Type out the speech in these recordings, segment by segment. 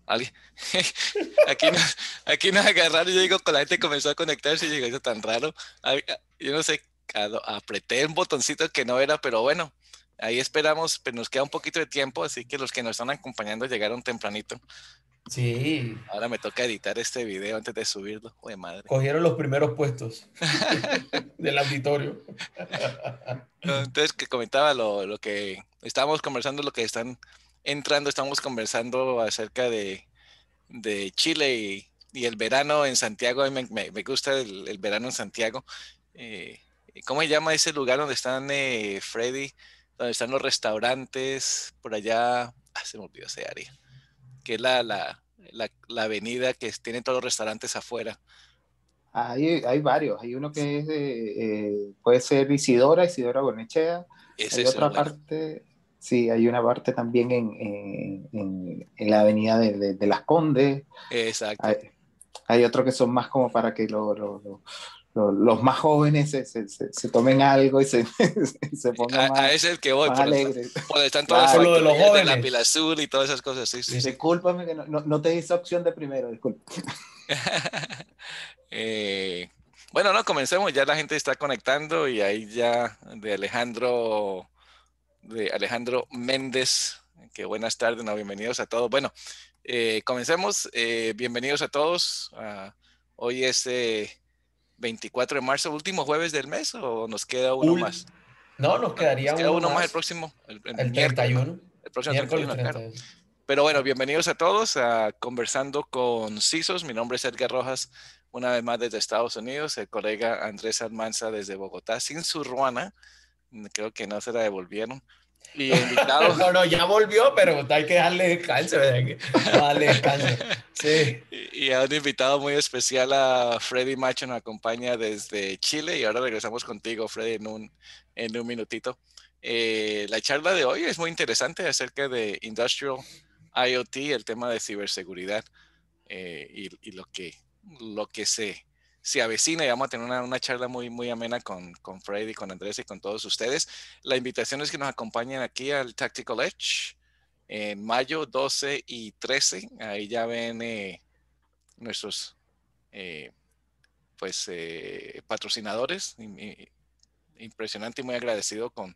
alguien- aquí, aquí nos agarraron, yo digo, con la gente comenzó a conectarse y yo digo, eso tan raro. Yo no sé, apreté un botoncito que no era, pero bueno, ahí esperamos, pero nos queda un poquito de tiempo, así que los que nos están acompañando llegaron tempranito. Sí, Ahora me toca editar este video antes de subirlo. Oye, madre. cogieron los primeros puestos del auditorio. No, entonces, que comentaba lo que estábamos conversando, lo que están entrando, estamos conversando acerca de Chile y el verano en Santiago. A mí me gusta el verano en Santiago. Eh, ¿Cómo se llama ese lugar donde están, Freddy? Donde están los restaurantes, por allá. Se me olvidó ese área. Que es la avenida que tiene todos los restaurantes afuera. Hay varios. Hay uno que es puede ser Isidora Goicoechea. Ese Hay es otra bueno. parte, sí, hay una parte también en la avenida de Las Condes. Exacto. Hay, hay otros que son más como para que los más jóvenes se tomen algo y se pongan A ese es el que voy, más alegres. por donde están todas las Claro. Por lo de los factorías de la jóvenes. pila azul y todas esas cosas. Sí, sí, sí. Discúlpame que no te hice opción de primero, disculpa. Eh, bueno, no, comencemos. Ya la gente está conectando y ahí ya de Alejandro Méndez. Que buenas tardes, no, bienvenidos a todos. Bueno, comencemos. Bienvenidos a todos. Hoy es 24 de marzo, último jueves del mes, ¿o nos queda uno Ul- más? no, nos Nos quedaría queda uno uno más el más, próximo, el el miércoles, ¿no? 31, El próximo miércoles 31, claro. 31. Pero bueno, Ah, bienvenidos a todos a Conversando con CISOs. Mi nombre es Edgar Rojas, una vez más desde Estados Unidos, el colega Andrés Almanza desde Bogotá, sin su ruana, creo que no se la devolvieron. Y invitado, no, no, ya volvió, pero hay que darle descanso, ¿verdad? Vamos a darle descanso. Sí. y a un invitado muy especial, a Freddy Macho, nos acompaña desde Chile y ahora regresamos contigo, Freddy, en un minutito. La charla de hoy es muy interesante acerca de Industrial IoT, el tema de ciberseguridad, y lo que se avecina, y vamos a tener una charla muy, muy amena con Freddy, con Andrés y con todos ustedes. La invitación es que nos acompañen aquí al Tactical Edge en mayo 12 y 13. Ahí ya ven, nuestros, eh, pues, patrocinadores. Impresionante y muy agradecido con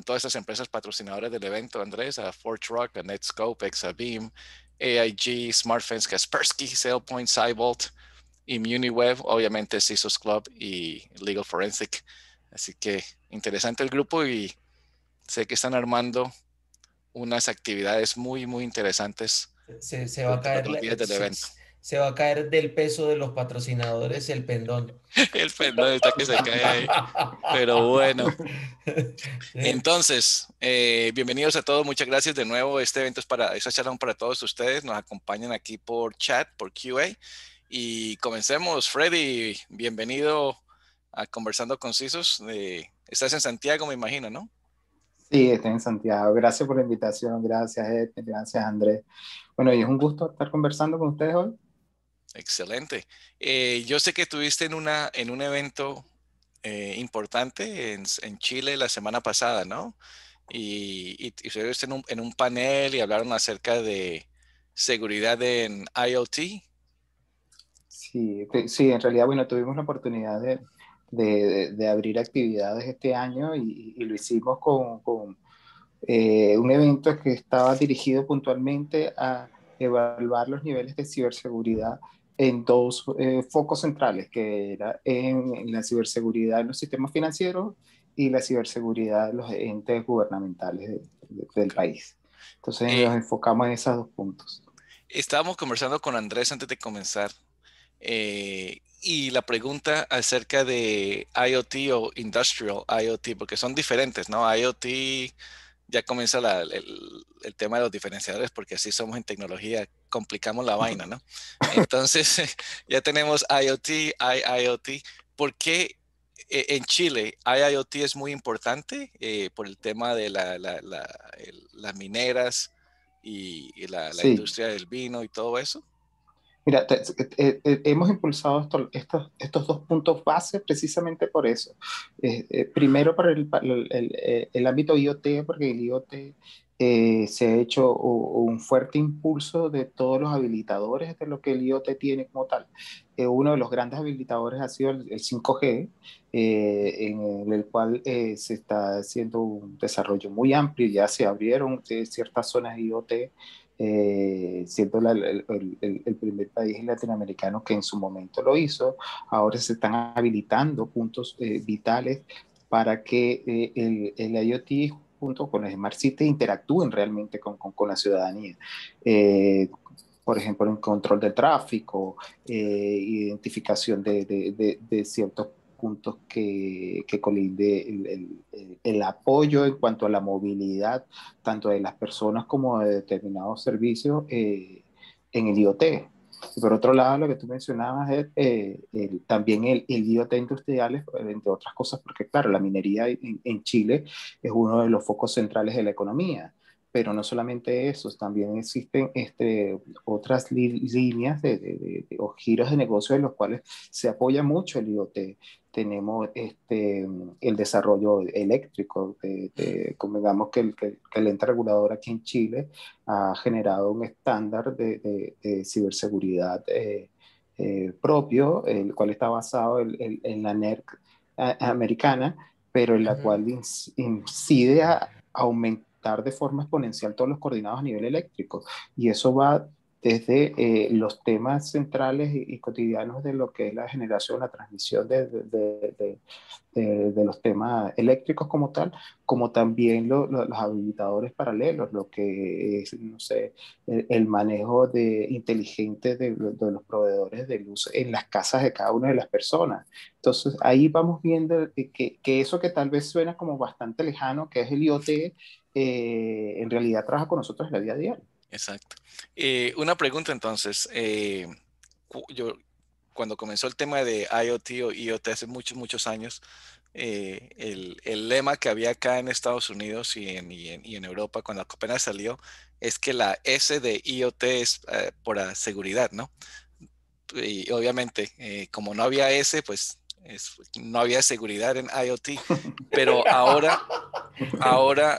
todas estas empresas patrocinadoras del evento, Andrés, a ForgeRock, a Netscope, Exabeam, AIG, SmartFence, Kaspersky, SailPoint, Cybolt, ImmuniWeb, obviamente CISOs Club y Legal Forensic. Así que interesante el grupo y sé que están armando unas actividades muy, muy interesantes Se va a durante los caer, 2 días del evento. se va a caer del peso de los patrocinadores el pendón. El pendón está que se cae ahí. Pero bueno, Sí. entonces, bienvenidos a todos. Muchas gracias de nuevo. Este evento es esta charla para todos ustedes. Nos acompañan aquí por chat, por QA. Y comencemos. Freddy, bienvenido a Conversando con CISOs. Estás en Santiago, me imagino, ¿no? Sí, estoy en Santiago. Gracias por la invitación. Gracias, Ed. Gracias, Andrés. Bueno, y es un gusto estar conversando con ustedes hoy. Excelente. Yo sé que estuviste en un evento importante en Chile la semana pasada, ¿no? Y estuviste en un panel y hablaron acerca de seguridad en IoT. Sí, sí, en realidad, bueno, tuvimos la oportunidad de abrir actividades este año y lo hicimos con un evento que estaba dirigido puntualmente a evaluar los niveles de ciberseguridad en dos focos centrales, que era en la ciberseguridad en los sistemas financieros y la ciberseguridad en los entes gubernamentales del Ok. país. Entonces nos Eh, enfocamos en esos dos puntos. Estábamos conversando con Andrés antes de comenzar, y la pregunta acerca de IoT o Industrial IoT, porque son diferentes, ¿no? IoT ya comienza el tema de los diferenciadores, porque así somos en tecnología, complicamos la vaina, ¿no? Entonces, ya tenemos IoT, IIoT. ¿Por qué en Chile IIoT es muy importante, por el tema de las mineras y la Sí, industria del vino y todo eso? Mira, hemos impulsado estos dos puntos base precisamente por eso. Primero, para el ámbito IoT, porque el IoT se ha hecho un fuerte impulso de todos los habilitadores de lo que el IoT tiene como tal. Uno de los grandes habilitadores ha sido el 5G, en el cual se está haciendo un desarrollo muy amplio. Ya se abrieron ciertas zonas IoT, siendo el primer país latinoamericano que en su momento lo hizo. Ahora se están habilitando puntos vitales para que el IoT junto con los Smart Cities interactúen realmente con la ciudadanía. Por ejemplo, en control de tráfico, identificación de ciertos puntos que colinde el apoyo en cuanto a la movilidad, tanto de las personas como de determinados servicios en el IoT. Y por otro lado, lo que tú mencionabas es también el IoT industrial, entre otras cosas, porque claro, la minería en Chile es uno de los focos centrales de la economía. Pero no solamente eso, también existen otras líneas o giros de negocio en los cuales se apoya mucho el IoT. Tenemos el desarrollo eléctrico, convengamos que el ente regulador aquí en Chile ha generado un estándar de ciberseguridad propio, el cual está basado en la NERC americana, pero en la cual incide a aumentar de forma exponencial todos los coordinados a nivel eléctrico. Y eso va desde los temas centrales y cotidianos de lo que es la generación, la transmisión de los temas eléctricos como tal, como también los habilitadores paralelos, lo que es, no sé, el manejo inteligente de los proveedores de luz en las casas de cada una de las personas. Entonces ahí vamos viendo que eso que tal vez suena como bastante lejano, que es el IoT, en realidad trabaja con nosotros en la vida diaria. Exacto. Una pregunta entonces. Yo, cuando comenzó el tema de IoT o IoT hace muchos, muchos años, el lema que había acá en Estados Unidos y en Europa cuando apenas salió es que la S de IoT es por la seguridad, ¿no? Y obviamente, como no había S, pues no había seguridad en IoT, pero ahora,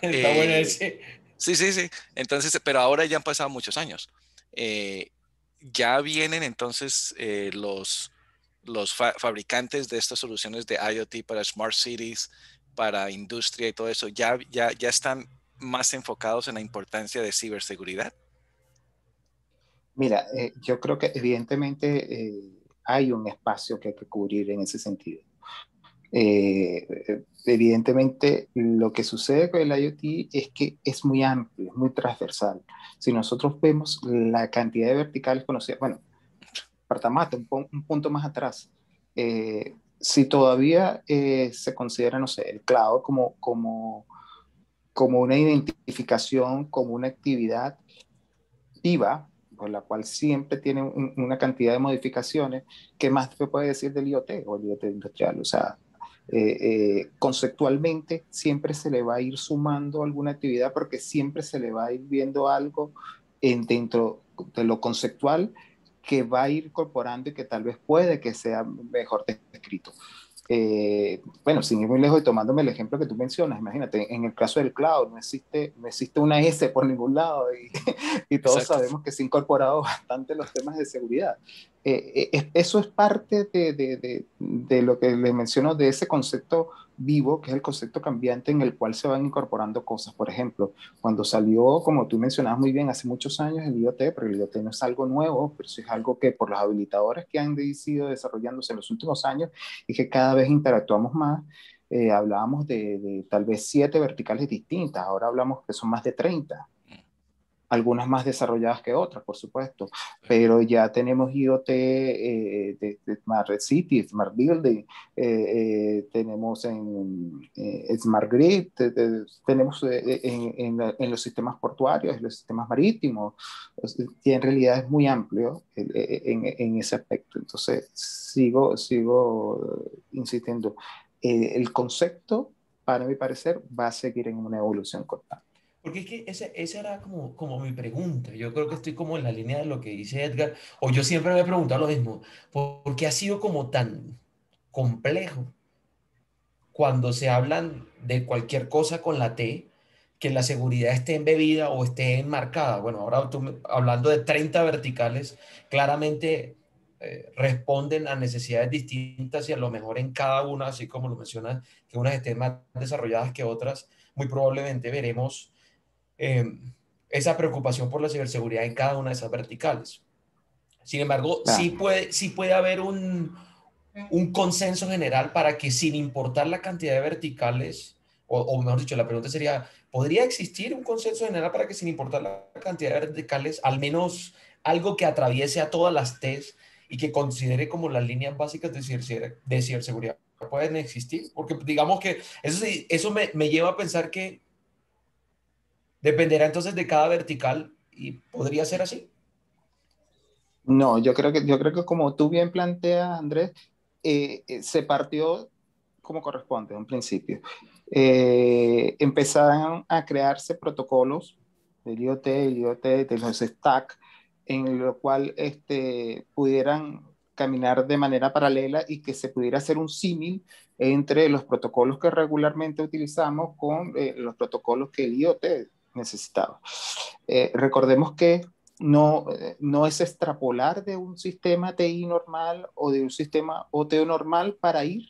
Está bueno ese. sí, sí, sí. Entonces, pero ahora ya han pasado muchos años. Eh, ya vienen entonces los fabricantes de estas soluciones de IoT para Smart Cities, para industria y todo eso, ya están más enfocados en la importancia de ciberseguridad. Mira, yo creo que evidentemente hay un espacio que hay que cubrir en ese sentido. Evidentemente, lo que sucede con el IoT es que es muy amplio, es muy transversal. Si nosotros vemos la cantidad de verticales conocidas, bueno, partamos un punto más atrás. Si todavía se considera, no sé, el cloud como una identificación, como una actividad viva, por la cual siempre tiene una cantidad de modificaciones, ¿qué más se puede decir del IoT o el IoT industrial? O sea, conceptualmente siempre se le va a ir sumando alguna actividad porque siempre se le va a ir viendo algo dentro de lo conceptual que va a ir incorporando y que tal vez puede que sea mejor descrito. Bueno, sin ir muy lejos y tomándome el ejemplo que tú mencionas, imagínate, en el caso del cloud no existe una S por ningún lado y todos Exacto. sabemos que se ha incorporado bastante los temas de seguridad. Eso es parte de lo que les menciono, de ese concepto vivo, que es el concepto cambiante en el cual se van incorporando cosas. Por ejemplo, cuando salió, como tú mencionabas muy bien, hace muchos años el IoT, pero el IoT no es algo nuevo, pero sí es algo que por los habilitadores que han sido desarrollándose en los últimos años y que cada vez interactuamos más. Hablábamos de tal vez 7 verticales distintas, ahora hablamos que son más de 30, algunas más desarrolladas que otras, por supuesto, pero ya tenemos IoT de Smart City, Smart Building, tenemos en Smart Grid, tenemos en los sistemas portuarios, en los sistemas marítimos, y en realidad es muy amplio en ese aspecto. Entonces, sigo insistiendo, el concepto, para mi parecer, va a seguir en una evolución constante. Porque es que esa era como mi pregunta. Yo creo que estoy como en la línea de lo que dice Edgar, o yo siempre me he preguntado lo mismo, ¿por qué ha sido como tan complejo cuando se hablan de cualquier cosa con la T, que la seguridad esté embebida o esté enmarcada? Bueno, ahora hablando de 30 verticales, claramente responden a necesidades distintas y a lo mejor en cada una, así como lo mencionas, que unas estén más desarrolladas que otras, muy probablemente veremos eh, esa preocupación por la ciberseguridad en cada una de esas verticales. Sin embargo, Claro. sí puede haber un consenso general para que sin importar la cantidad de verticales, o mejor dicho, la pregunta sería, ¿podría existir un consenso general para que sin importar la cantidad de verticales, al menos algo que atraviese a todas las T's y que considere como las líneas básicas de ciberseguridad pueden existir? Porque digamos que eso me lleva a pensar que dependerá entonces de cada vertical y podría ser así. No, yo creo que como tú bien planteas, Andrés, se partió como corresponde en un principio. Empezaron a crearse protocolos del IoT, de los stack, en lo cual pudieran caminar de manera paralela y que se pudiera hacer un símil entre los protocolos que regularmente utilizamos con los protocolos que el IoT necesitaba. Recordemos que no es extrapolar de un sistema TI normal o de un sistema OT normal para ir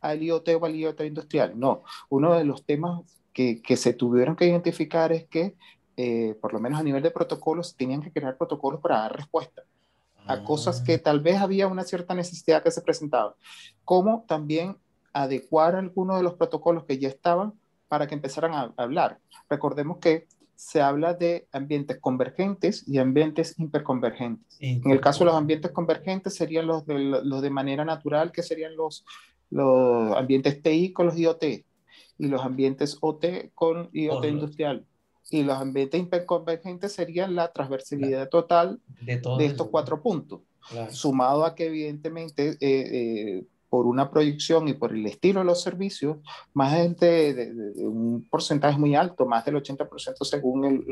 al IoT o al IoT industrial. No, uno de los temas que se tuvieron que identificar es que, por lo menos a nivel de protocolos, tenían que crear protocolos para dar respuesta a cosas que Ah, tal vez había una cierta necesidad que se presentaba, como también adecuar algunos de los protocolos que ya estaban para que empezaran a hablar. Recordemos que se habla de ambientes convergentes y ambientes hiperconvergentes. En el caso de los ambientes convergentes serían los de manera natural, que serían los ambientes TI con los IoT y los ambientes OT con IoT con los, industrial. Y los ambientes hiperconvergentes serían la la- transversalidad total de de todos estos esos. 4 puntos, Claro. sumado a que evidentemente por una proyección y por el estilo de los servicios, más de un porcentaje muy alto, más del 80% según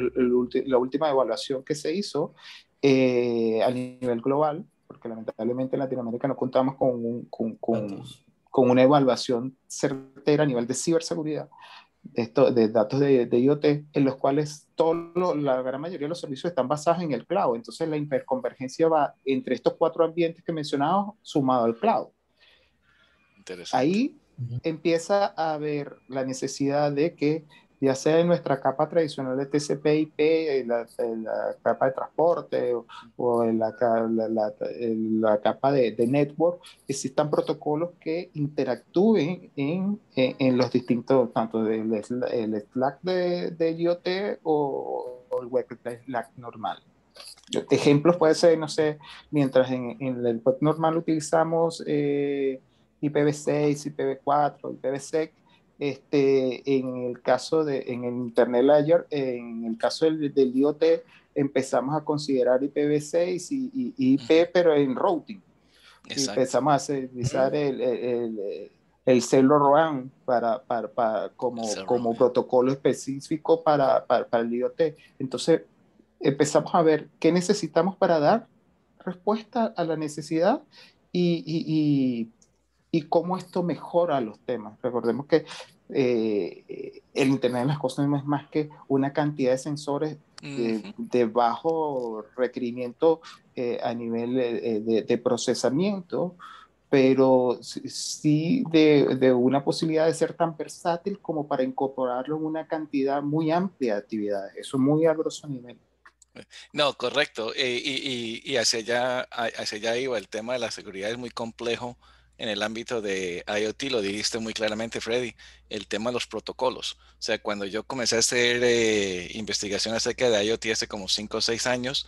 la última evaluación que se hizo a nivel global, porque lamentablemente en Latinoamérica no contamos Datos. con una evaluación certera a nivel de ciberseguridad de datos de IoT, en los cuales la gran mayoría de los servicios están basados en el cloud. Entonces la hiperconvergencia va entre estos 4 ambientes que mencionaba sumado al cloud. Interesante. Ahí empieza a haber la necesidad de que, ya sea en nuestra capa tradicional de TCP/IP, la capa de transporte o en la capa de network, existan protocolos que interactúen en los distintos, tanto el Slack de IoT o el web Slack normal. Ejemplos puede ser, no sé, mientras en el web normal utilizamos IPv6, IPv4, IPv6, en el Internet Layer, en el caso del IoT, empezamos a considerar IPv6 y IP, pero en routing. Y Exacto. empezamos a utilizar el Celo RAN El como cerro. protocolo específico para el IoT. Entonces, empezamos a ver qué necesitamos para dar respuesta a la necesidad y, y, y cómo esto mejora los temas. Recordemos que el Internet de las Cosas no es más que una cantidad de sensores de bajo requerimiento a nivel de procesamiento, pero sí de una posibilidad de ser tan versátil como para incorporarlo en una cantidad muy amplia de actividades. Eso muy a grosso nivel. No, correcto. Y hacia allá iba. El tema de la seguridad es muy complejo en el ámbito de IoT, lo dijiste muy claramente, Freddy, el tema de los protocolos. O sea, cuando yo comencé a hacer investigación acerca de IoT hace como 5 o 6 años,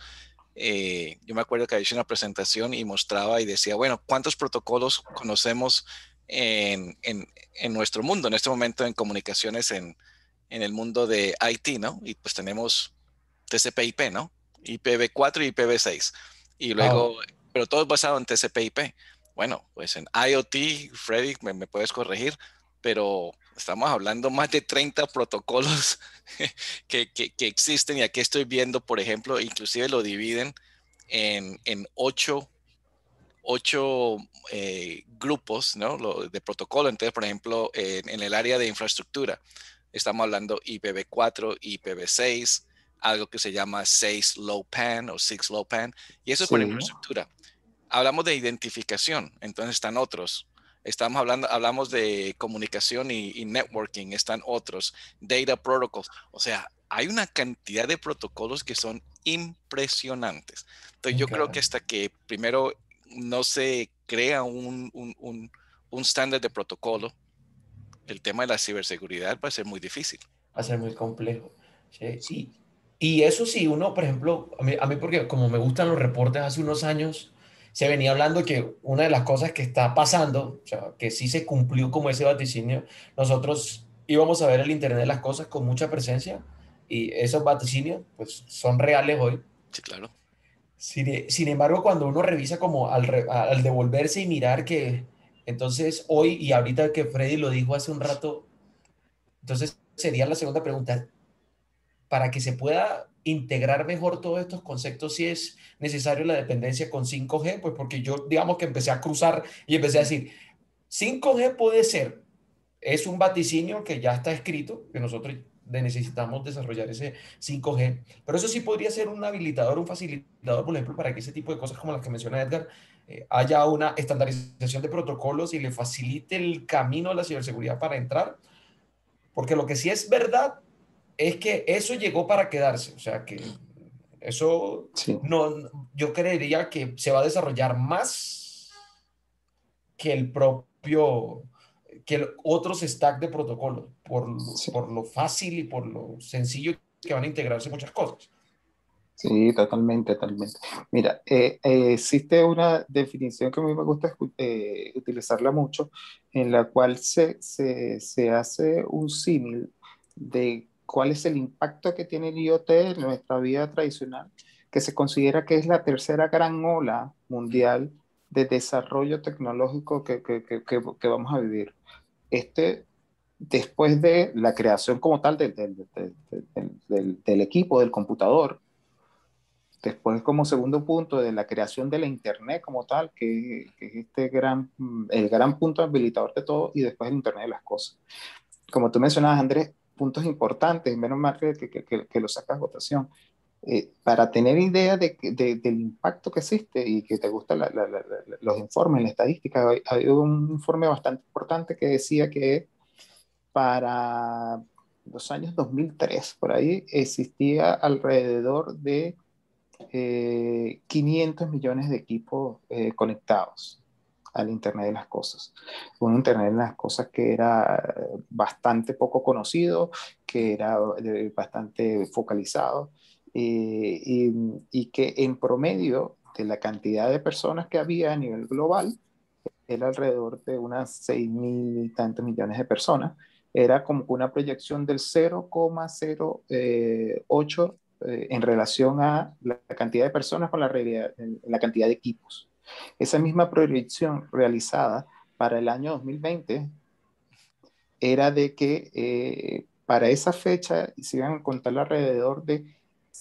yo me acuerdo que había hecho una presentación y mostraba y decía, bueno, ¿cuántos protocolos conocemos en nuestro mundo, en este momento en comunicaciones en el mundo de IT, ¿no? Y pues tenemos TCP/IP, ¿no? IPv4 y IPv6. Y luego, Wow. pero todo es basado en TCP/IP. Bueno, pues en IoT, Freddy, me puedes corregir, pero Estamos hablando más de 30 protocolos que existen, y aquí estoy viendo, por ejemplo, inclusive lo dividen en ocho grupos, ¿no? De protocolo. Entonces, por ejemplo, en el área de infraestructura, estamos hablando IPv4, IPv6, algo que se llama 6 Low PAN o 6 Low PAN, y eso es por Sí, infraestructura. Hablamos de identificación, entonces están otros. Hablamos de comunicación y networking, están otros. Data protocols, o sea, hay una cantidad de protocolos que son impresionantes. Entonces yo creo que Increíble. hasta que primero no se crea un estándar de protocolo, el tema de la ciberseguridad va a ser muy difícil. Va a ser muy complejo. ¿Sí? Y eso sí, uno, por ejemplo, a mí porque como me gustan los reportes, hace unos años se venía hablando que una de las cosas que está pasando, o sea, que sí se cumplió como ese vaticinio, nosotros íbamos a ver el Internet de las cosas con mucha presencia y esos vaticinios pues son reales hoy. Sí, claro. Sin embargo, cuando uno revisa como al devolverse y mirar que entonces hoy y ahorita que Freddy lo dijo hace un rato, entonces sería la segunda pregunta, para que se pueda integrar mejor todos estos conceptos, si es necesario la dependencia con 5G, pues porque yo digamos que empecé a cruzar y empecé a decir, 5G puede ser, es un vaticinio que ya está escrito, que nosotros necesitamos desarrollar ese 5G, pero eso sí podría ser un habilitador, un facilitador, por ejemplo, para que ese tipo de cosas como las que menciona Edgar, haya una estandarización de protocolos y le facilite el camino a la ciberseguridad para entrar, porque lo que sí es verdad es que eso llegó para quedarse, o sea que eso sí. no, yo creería que se va a desarrollar más que el propio, que otros stack de protocolos, Sí. por lo fácil y por lo sencillo que van a integrarse muchas cosas. Sí, totalmente, totalmente. Mira, existe una definición que a mí me gusta utilizarla mucho, en la cual se hace un símil de cuál es el impacto que tiene el IoT en nuestra vida tradicional, que se considera que es la tercera gran ola mundial de desarrollo tecnológico que vamos a vivir. Este, después de la creación como tal del equipo, del computador. Después, como segundo punto, de la creación de la Internet como tal, que es el gran punto habilitador de todo, y después el Internet de las cosas. Como tú mencionabas, Andrés, puntos importantes, menos mal que lo sacas a votación. Para tener idea del impacto que existe y que te gustan los informes, la estadística, hay un informe bastante importante que decía que para los años 2003, por ahí, existía alrededor de 500 millones de equipos conectados al Internet de las Cosas. Un Internet de las Cosas que era bastante poco conocido, que era bastante focalizado y que en promedio de la cantidad de personas que había a nivel global, era alrededor de unas 6.000 y tantos millones de personas. Era como una proyección del 0,08 en relación a la cantidad de personas con la cantidad de equipos. Esa misma proyección realizada para el año 2020 era de que para esa fecha se iban a contar alrededor de 50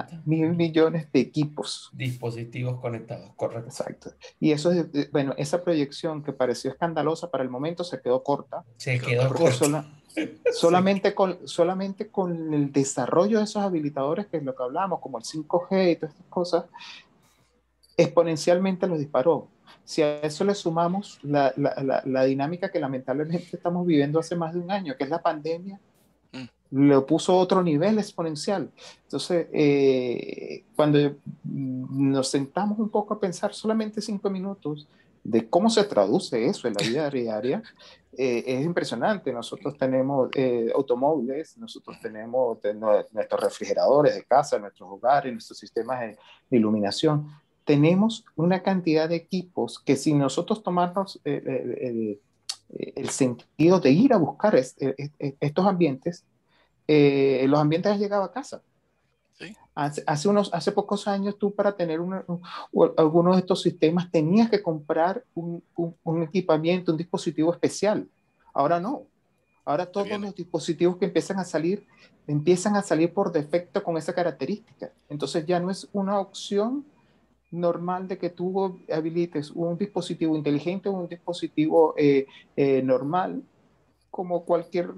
50 mil millones de equipos. dispositivos conectados, correcto. Exacto. Y eso es, bueno, esa proyección que pareció escandalosa para el momento se quedó corta, Se Quedó quedó corto. porque corto. solamente con el desarrollo de esos habilitadores, que es lo que hablamos, como el 5G y todas estas cosas, exponencialmente los disparó. Si a eso le sumamos la dinámica que lamentablemente estamos viviendo hace más de un año, que es la pandemia, Mm, lo puso a otro nivel exponencial. Entonces, cuando nos sentamos un poco a pensar solamente 5 minutos de cómo se traduce eso en la vida diaria, es impresionante. Nosotros tenemos automóviles, nosotros tenemos nuestros refrigeradores de casa, nuestros hogares, nuestros sistemas de iluminación. Tenemos una cantidad de equipos que si nosotros tomamos el sentido de ir a buscar estos ambientes, los ambientes han llegado a casa. sí. Hace pocos años tú para tener algunos de estos sistemas tenías que comprar un equipamiento, un dispositivo especial. Ahora no. Ahora todos los dispositivos que empiezan a salir por defecto con esa característica. Entonces ya no es una opción normal de que tú habilites un dispositivo inteligente o un dispositivo normal, como cualquier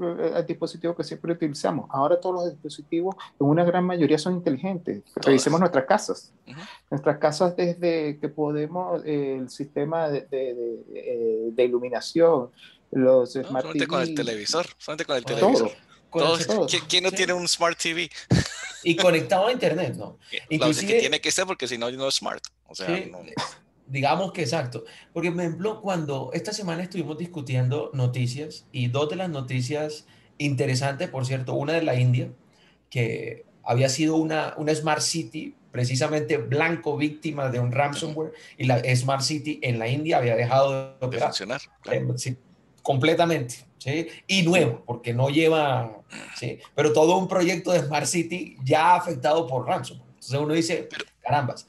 dispositivo que siempre utilizamos. Ahora todos los dispositivos, en una gran mayoría, son inteligentes. Revisemos nuestras casas. Nuestras casas, desde que podemos, el sistema de iluminación, los Smart solamente TV. con el televisor, solamente con el Todo. televisor. Todo. ¿Quién no tiene un Smart TV? Y conectado a internet, ¿no? Claro, que Inclusive, tiene que ser, porque si no, no es smart. O sea, sí, no. digamos que exacto. Porque, por ejemplo, cuando esta semana estuvimos discutiendo noticias, y dos de las noticias interesantes, por cierto, una de la India, que había sido una Smart City, precisamente blanco, víctima de un ransomware, y la Smart City en la India había dejado de operar. Funcionar, claro. Sí, completamente, ¿sí? Y nuevo, porque no lleva, ¿sí? Pero todo un proyecto de Smart City ya afectado por ransomware. Entonces uno dice, carambas,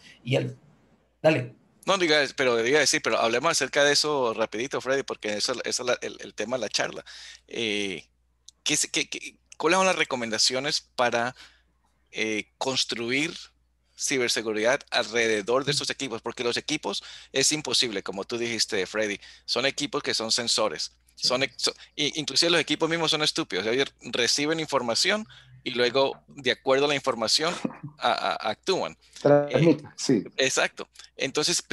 dale. No, diga decir, pero hablemos acerca de eso rapidito, Freddy, porque eso es el tema de la charla. ¿Cuáles son las recomendaciones para construir ciberseguridad alrededor de estos equipos? Porque los equipos es imposible, como tú dijiste, Freddy, son equipos que son sensores. Sí. Inclusive los equipos mismos son estúpidos. Ellos reciben información y luego, de acuerdo a la información, actúan. Sí. Exacto. Entonces,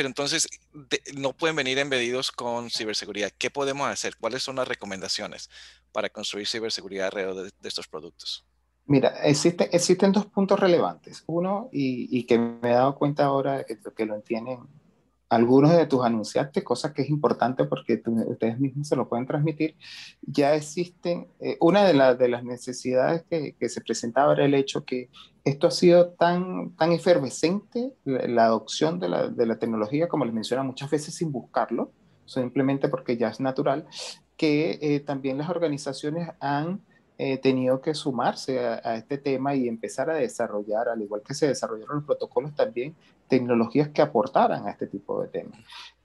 no pueden venir embedidos con ciberseguridad. ¿Qué podemos hacer? ¿Cuáles son las recomendaciones para construir ciberseguridad alrededor de estos productos? Mira, existen dos puntos relevantes. Uno, y que me he dado cuenta ahora que lo entienden algunos de tus anunciantes, cosa que es importante porque ustedes mismos se lo pueden transmitir. Ya existen, una de las necesidades que se presentaba era el hecho que esto ha sido tan efervescente, la adopción de la tecnología, como les menciona, muchas veces sin buscarlo, simplemente porque ya es natural, que también las organizaciones han tenido que sumarse a este tema y empezar a desarrollar, al igual que se desarrollaron los protocolos, también tecnologías que aportaran a este tipo de temas.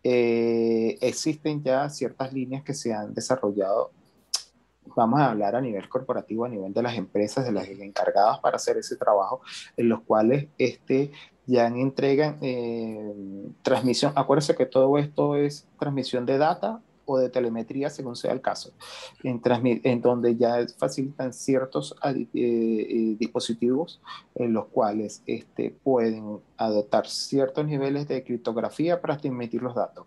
Existen ya ciertas líneas que se han desarrollado, vamos a hablar a nivel corporativo, a nivel de las empresas, de las encargadas para hacer ese trabajo, en los cuales ya entregan transmisión. Acuérdense que todo esto es transmisión de data o de telemetría, según sea el caso, en donde ya facilitan ciertos dispositivos en los cuales pueden adoptar ciertos niveles de criptografía para transmitir los datos.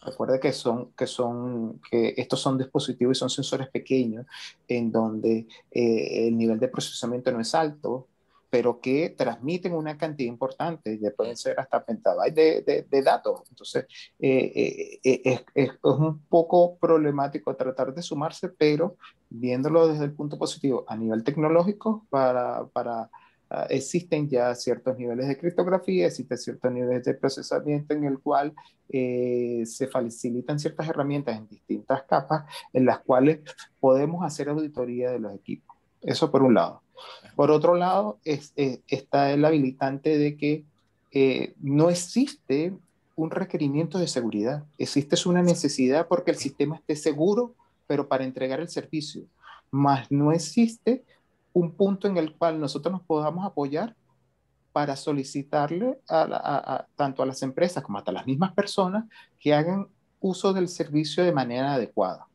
Recuerda que estos son dispositivos y son sensores pequeños en donde el nivel de procesamiento no es alto, pero que transmiten una cantidad importante, ya pueden ser hasta petabytes de datos. Entonces, es un poco problemático tratar de sumarse, pero viéndolo desde el punto positivo a nivel tecnológico, existen ya ciertos niveles de criptografía, existen ciertos niveles de procesamiento en el cual se facilitan ciertas herramientas en distintas capas en las cuales podemos hacer auditoría de los equipos. Eso por un lado. Por otro lado, está el habilitante de que no existe un requerimiento de seguridad. Existe una necesidad porque el sistema esté seguro, pero para entregar el servicio. Más no existe un punto en el cual nosotros nos podamos apoyar para solicitarle tanto a las empresas como hasta las mismas personas que hagan uso del servicio de manera adecuada.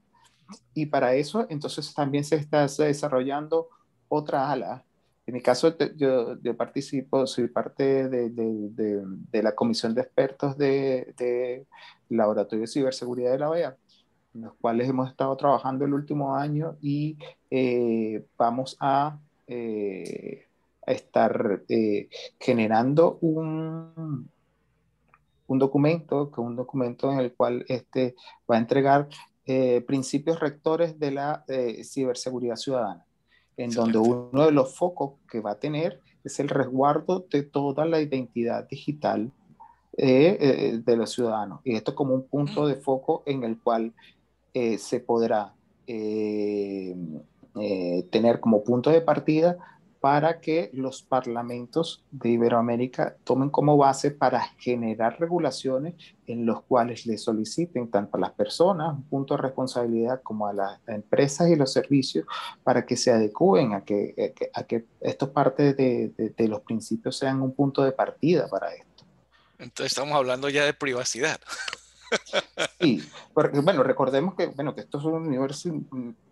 Y para eso, entonces, también se está desarrollando otra ala. En mi caso, yo participo, soy parte de la comisión de expertos de Laboratorio de Ciberseguridad de la OEA, en los cuales hemos estado trabajando el último año y vamos a estar generando un documento en el cual va a entregar principios rectores de la ciberseguridad ciudadana, en donde uno de los focos que va a tener es el resguardo de toda la identidad digital de los ciudadanos. Y esto como un punto de foco en el cual se podrá tener como punto de partida para que los parlamentos de Iberoamérica tomen como base para generar regulaciones en los cuales le soliciten tanto a las personas un punto de responsabilidad como a las empresas y los servicios para que se adecúen a que esto parte de los principios sean un punto de partida para esto. Entonces estamos hablando ya de privacidad. Sí, porque bueno, recordemos que, bueno, que esto es un universo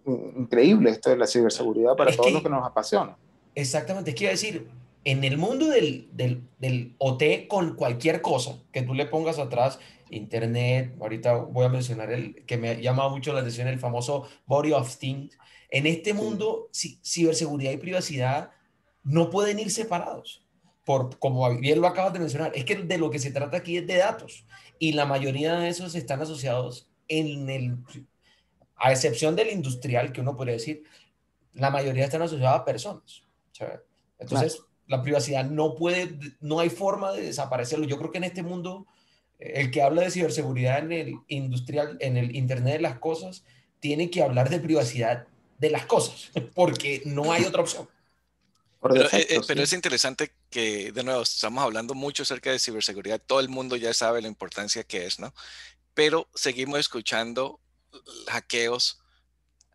increíble, esto de la ciberseguridad para Es todos los que que, nos apasiona. exactamente, es que iba a decir, en el mundo del OT con cualquier cosa que tú le pongas atrás, internet, ahorita voy a mencionar el que me llama mucho la atención, el famoso Body of Things. En este Sí, mundo, ciberseguridad y privacidad no pueden ir separados. Como bien lo acabas de mencionar, es que de lo que se trata aquí es de datos y la mayoría de esos están asociados a excepción del industrial, que uno podría decir, la mayoría están asociadas a personas. ¿Sabes? claro. Entonces, la privacidad no puede, no hay forma de desaparecerlo. Yo creo que en este mundo, el que habla de ciberseguridad en el industrial, en el Internet de las cosas, tiene que hablar de privacidad de las cosas, porque no hay otra opción. Por defecto, Pero sí. es interesante que, de nuevo, estamos hablando mucho acerca de ciberseguridad. Todo el mundo ya sabe la importancia que es, ¿no? Pero seguimos escuchando hackeos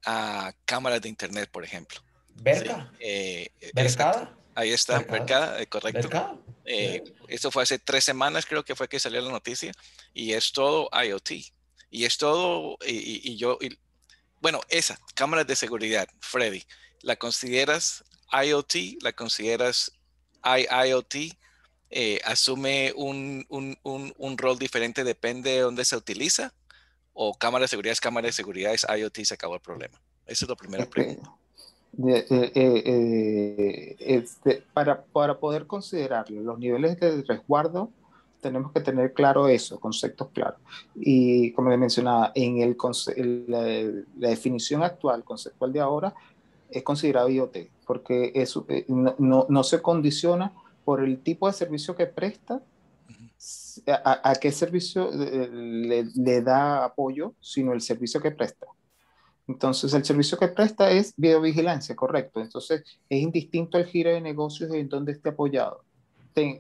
a cámaras de internet, por ejemplo. Sí, Berca, exacto. Bercada, Ahí está, Bercada, Berkada, correcto. Bercada. Sí. Esto fue hace 3 semanas, creo que fue que salió la noticia, y es todo IoT. Y es todo, bueno, esa, cámaras de seguridad, Freddy, ¿la consideras IoT? ¿La consideras IIoT? ¿Asume un rol diferente, depende de dónde se utiliza? ¿O cámara de seguridad es cámara de seguridad, es IoT y se acabó el problema? Esa es la primera Este, pregunta. para poder considerarlo, los niveles de resguardo, tenemos que tener claro eso, conceptos claros. Y como le mencionaba, la definición actual, conceptual de ahora, es considerado IoT, porque eso no se condiciona por el tipo de servicio que presta, Ujú. a qué servicio le da apoyo, sino el servicio que presta. Entonces, el servicio que presta es videovigilancia, correcto. Entonces, es indistinto el giro de negocios en donde esté apoyado.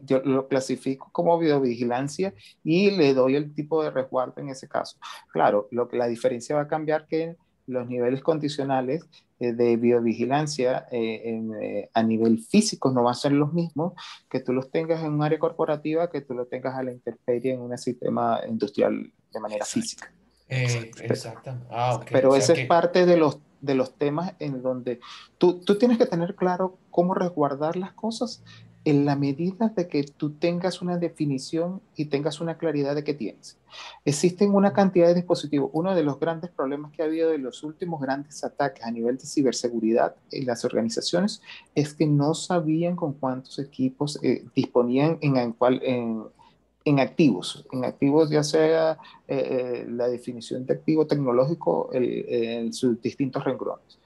Yo lo clasifico como videovigilancia y le doy el tipo de resguardo en ese caso. Claro, la diferencia va a cambiar que los niveles condicionales de videovigilancia a nivel físico no van a ser los mismos que tú los tengas en un área corporativa que tú lo tengas a la intemperie en un sistema industrial de manera Exacto, física. exacto, Exacto. Ah, ok. O Pero sea ese es que parte de los temas en donde tú tienes que tener claro cómo resguardar las cosas en la medida de que tú tengas una definición y tengas una claridad de qué tienes. Existen una cantidad de dispositivos. Uno de los grandes problemas que ha habido de los últimos grandes ataques a nivel de ciberseguridad en las organizaciones es que no sabían con cuántos equipos disponían en activos ya sea la definición de activo tecnológico en sus distintos renglones.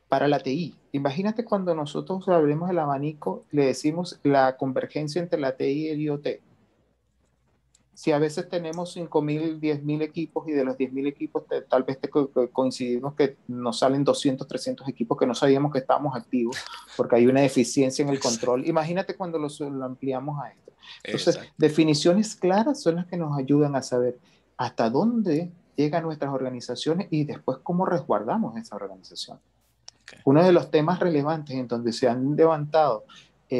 Para la TI, imagínate cuando nosotros abrimos el abanico, le decimos la convergencia entre la TI y el IoT. Si a veces tenemos 5.000, 10.000 equipos y de los 10.000 equipos tal vez coincidimos que nos salen 200, 300 equipos que no sabíamos que estábamos activos porque hay una deficiencia en el control. Imagínate cuando lo ampliamos a esto. Entonces, exacto. definiciones claras son las que nos ayudan a saber hasta dónde llegan nuestras organizaciones y después cómo resguardamos esa organización. Okay. Uno de los temas relevantes en donde se han levantado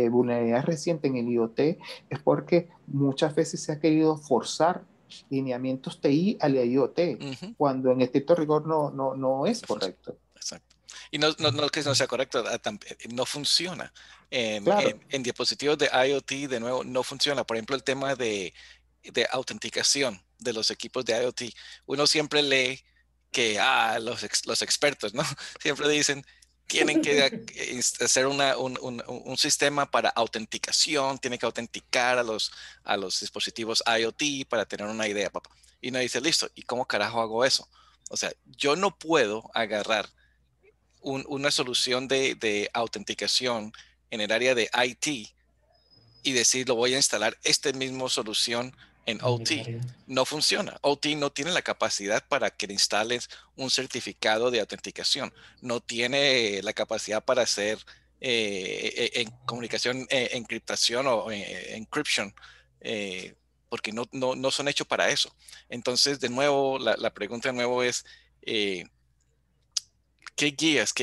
vulnerabilidades recientes en el IoT es porque muchas veces se ha querido forzar lineamientos TI al IoT, Ujú. cuando en estricto rigor no es No funciona. correcto. Exacto. Y no que no sea correcto, no funciona. Claro, En dispositivos de IoT, de nuevo, no funciona. Por ejemplo, el tema de autenticación de los equipos de IoT. Uno siempre lee que los expertos, ¿no? Siempre dicen, tienen que hacer un sistema para autenticación, tienen que autenticar a los dispositivos IoT para tener una idea, papá. Y uno dice, listo, ¿y cómo carajo hago eso? O sea, yo no puedo agarrar una solución de autenticación en el área de IT y decir, lo voy a instalar esta misma solución en en mi OT. área. No funciona. OT no tiene la capacidad para que le instales un certificado de autenticación. No tiene la capacidad para hacer en comunicación, encriptación o encryption, porque no son hechos para eso. Entonces, de nuevo, la pregunta de nuevo es, ¿qué guías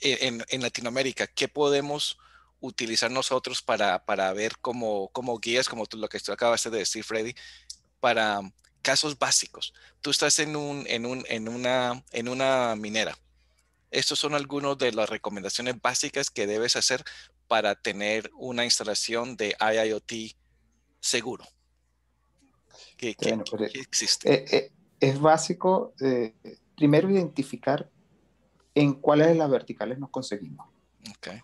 en Latinoamérica, qué podemos utilizar nosotros para ver como guías, como lo que tú acabas de decir, Freddy, para casos básicos? Tú estás en una minera. Estos son algunos de las recomendaciones básicas que debes hacer para tener una instalación de IIoT seguro. ¿Qué, qué, Bueno, pero, qué existe? es básico, primero identificar en cuáles de las verticales nos conseguimos. Okay.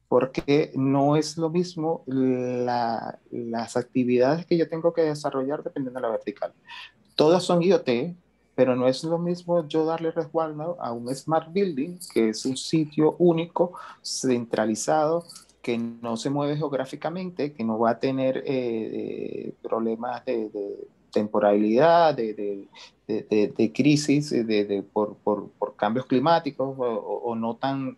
Porque no es lo mismo las actividades que yo tengo que desarrollar dependiendo de la vertical. Todas son IoT, pero no es lo mismo yo darle resguardo a un Smart Building, que es un sitio único, centralizado, que no se mueve geográficamente, que no va a tener problemas de temporalidad, de crisis por cambios climáticos o no tan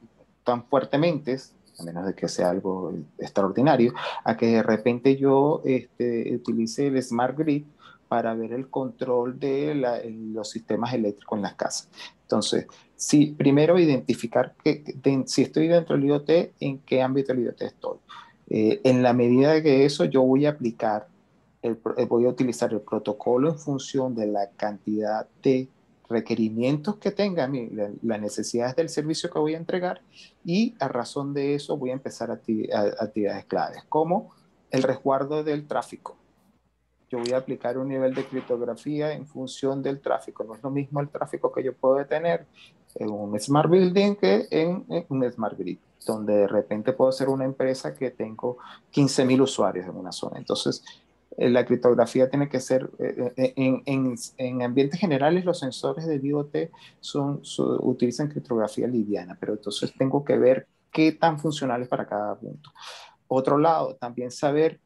fuertemente, a menos de que sea algo extraordinario, a que de repente yo utilice el Smart Grid para ver el control de los sistemas eléctricos en las casas. Entonces, sí, primero identificar si estoy dentro del IoT, en qué ámbito del IoT estoy. En la medida de que eso, yo voy a aplicar, voy a utilizar el protocolo en función de la cantidad de requerimientos que tenga, las necesidades del servicio que voy a entregar, y a razón de eso voy a empezar actividades claves, como el resguardo del tráfico. Yo voy a aplicar un nivel de criptografía en función del tráfico. No es lo mismo el tráfico que yo puedo tener en un Smart Building que en un Smart Grid, donde de repente puedo ser una empresa que tengo 15.000 usuarios en una zona. Entonces, la criptografía tiene que ser, en ambientes generales los sensores de IoT utilizan criptografía liviana, pero entonces tengo que ver qué tan funcional es para cada punto. Otro lado, también saber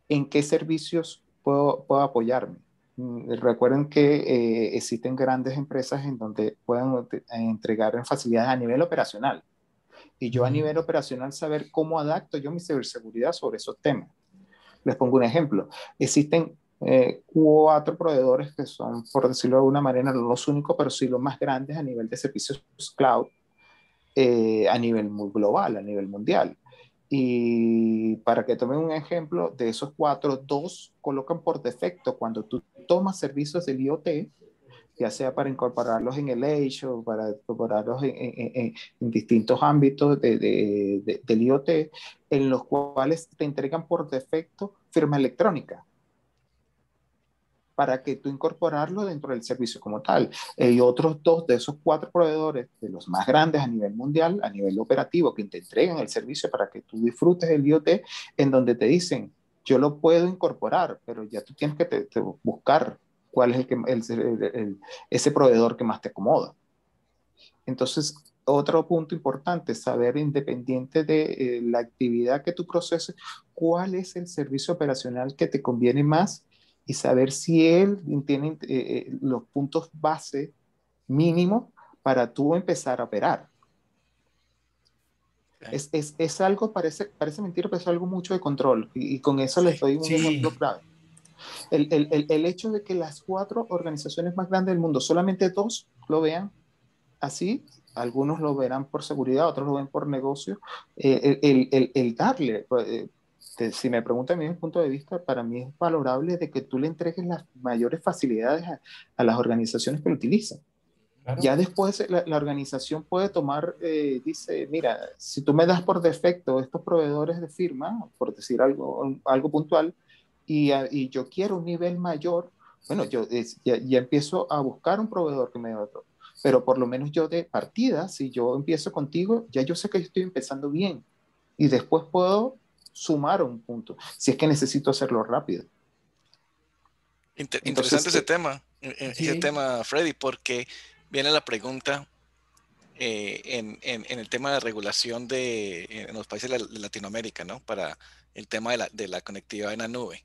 en qué servicios puedo apoyarme. Recuerden que existen grandes empresas en donde pueden entregar facilidades a nivel operacional. Y yo a nivel operacional saber cómo adapto yo mi ciberseguridad sobre esos temas. Les pongo un ejemplo. Existen 4 proveedores que son, por decirlo de alguna manera, no los únicos, pero sí los más grandes a nivel de servicios cloud, a nivel muy global, a nivel mundial. Y para que tomen un ejemplo, de esos 4, 2 colocan por defecto cuando tú tomas servicios del IoT, ya sea para incorporarlos en el Edge o para incorporarlos en distintos ámbitos del IoT, en los cuales te entregan por defecto firma electrónica para que tú incorporarlo dentro del servicio como tal. Y otros 2 de esos 4 proveedores, de los más grandes a nivel mundial, a nivel operativo, que te entregan el servicio para que tú disfrutes del IoT, en donde te dicen, yo lo puedo incorporar, pero ya tú tienes que buscar cuál es ese proveedor que más te acomoda. Entonces, otro punto importante, saber independiente de la actividad que tú proceses, cuál es el servicio operacional que te conviene más y saber si él tiene los puntos base mínimos para tú empezar a operar. Okay. Es algo, parece mentira, pero es algo mucho de control. Y con eso les doy un ejemplo clave. El hecho de que las 4 organizaciones más grandes del mundo, solamente 2 lo vean así, algunos lo verán por seguridad, otros lo ven por negocio, el darle, si me preguntan a mí mi punto de vista, para mí es valorable de que tú le entregues las mayores facilidades a las organizaciones que lo utilizan. Claro. Ya después la organización puede tomar, dice, mira, si tú me das por defecto estos proveedores de firma, por decir algo puntual, y yo quiero un nivel mayor, bueno, yo ya empiezo a buscar un proveedor que me dé otro. Pero por lo menos yo de partida, si yo empiezo contigo, ya yo sé que estoy empezando bien. Y después puedo sumar un punto, si es que necesito hacerlo rápido. Interesante Entonces, ese tema, Freddy, porque viene la pregunta en el tema de regulación en los países de Latinoamérica, ¿no? Para el tema de la conectividad en la nube,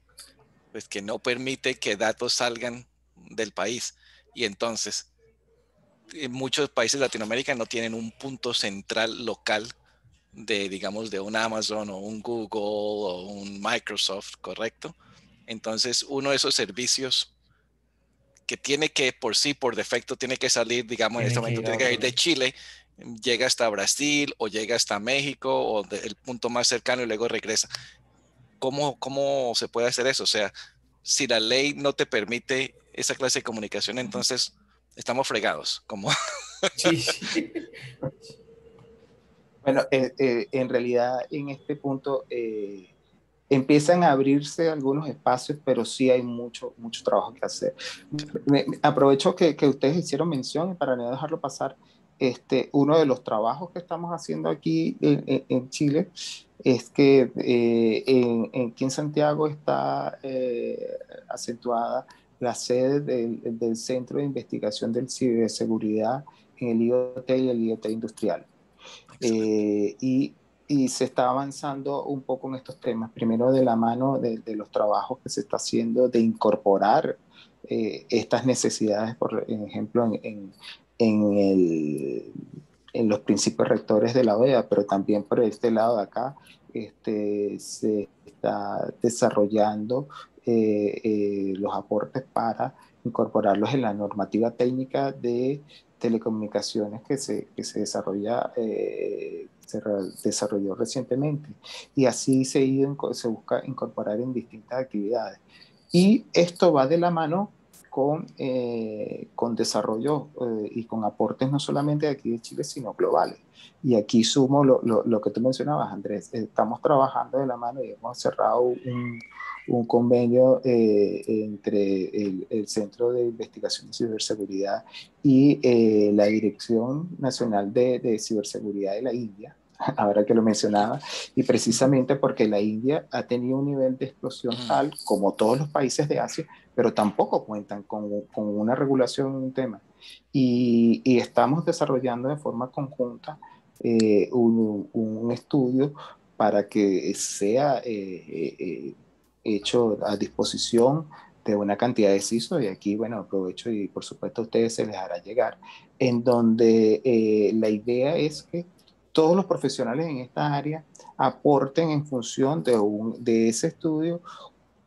pues que no permite que datos salgan del país. Y entonces, muchos países de Latinoamérica no tienen un punto central local digamos, de un Amazon o un Google o un Microsoft, ¿correcto? Entonces, uno de esos servicios que tiene que, por defecto, tiene que salir, digamos, en este Tiene que momento ir a tiene que otro ir de lado. Chile, llega hasta Brasil o llega hasta México o el punto más cercano y luego regresa. ¿Cómo se puede hacer eso? O sea, si la ley no te permite esa clase de comunicación, entonces estamos fregados. Como Sí, sí. Bueno, en realidad en este punto empiezan a abrirse algunos espacios, pero sí hay mucho trabajo que hacer. Aprovecho que ustedes hicieron mención y para no dejarlo pasar, uno de los trabajos que estamos haciendo aquí en Chile es que aquí en Santiago está acentuada la sede del Centro de Investigación de Ciberseguridad en el IoT y el IoT industrial. excelente. Eh, y, y se está avanzando un poco en estos temas, primero de la mano de los trabajos que se está haciendo de incorporar estas necesidades, por ejemplo, en en los principios rectores de la OEA, pero también por este lado de acá se está desarrollando los aportes para incorporarlos en la normativa técnica de telecomunicaciones que se desarrolla, desarrolló recientemente. Y así se busca incorporar en distintas actividades. Y esto va de la mano con desarrollo y con aportes no solamente de aquí de Chile, sino globales. Y aquí sumo lo que tú mencionabas, Andrés. Estamos trabajando de la mano y hemos cerrado un convenio entre el Centro de Investigación de Ciberseguridad y la Dirección Nacional de Ciberseguridad de la India, ahora que lo mencionaba, y precisamente porque la India ha tenido un nivel de explosión tal como todos los países de Asia, pero tampoco cuentan con una regulación en un tema. Y estamos desarrollando de forma conjunta un estudio para que sea hecho a disposición de una cantidad de CISO, y aquí, bueno, aprovecho y por supuesto a ustedes se les hará llegar, en donde la idea es que todos los profesionales en esta área aporten en función de ese estudio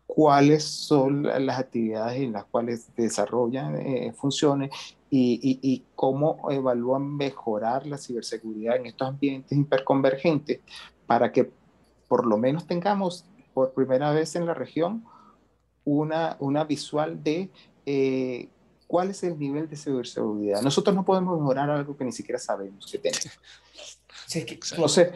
cuáles son las actividades en las cuales desarrollan funciones y cómo evalúan mejorar la ciberseguridad en estos ambientes hiperconvergentes para que por lo menos tengamos por primera vez en la región una visual de cuál es el nivel de ciberseguridad. Nosotros no podemos mejorar algo que ni siquiera sabemos que tenemos. Sí, es que Excelente.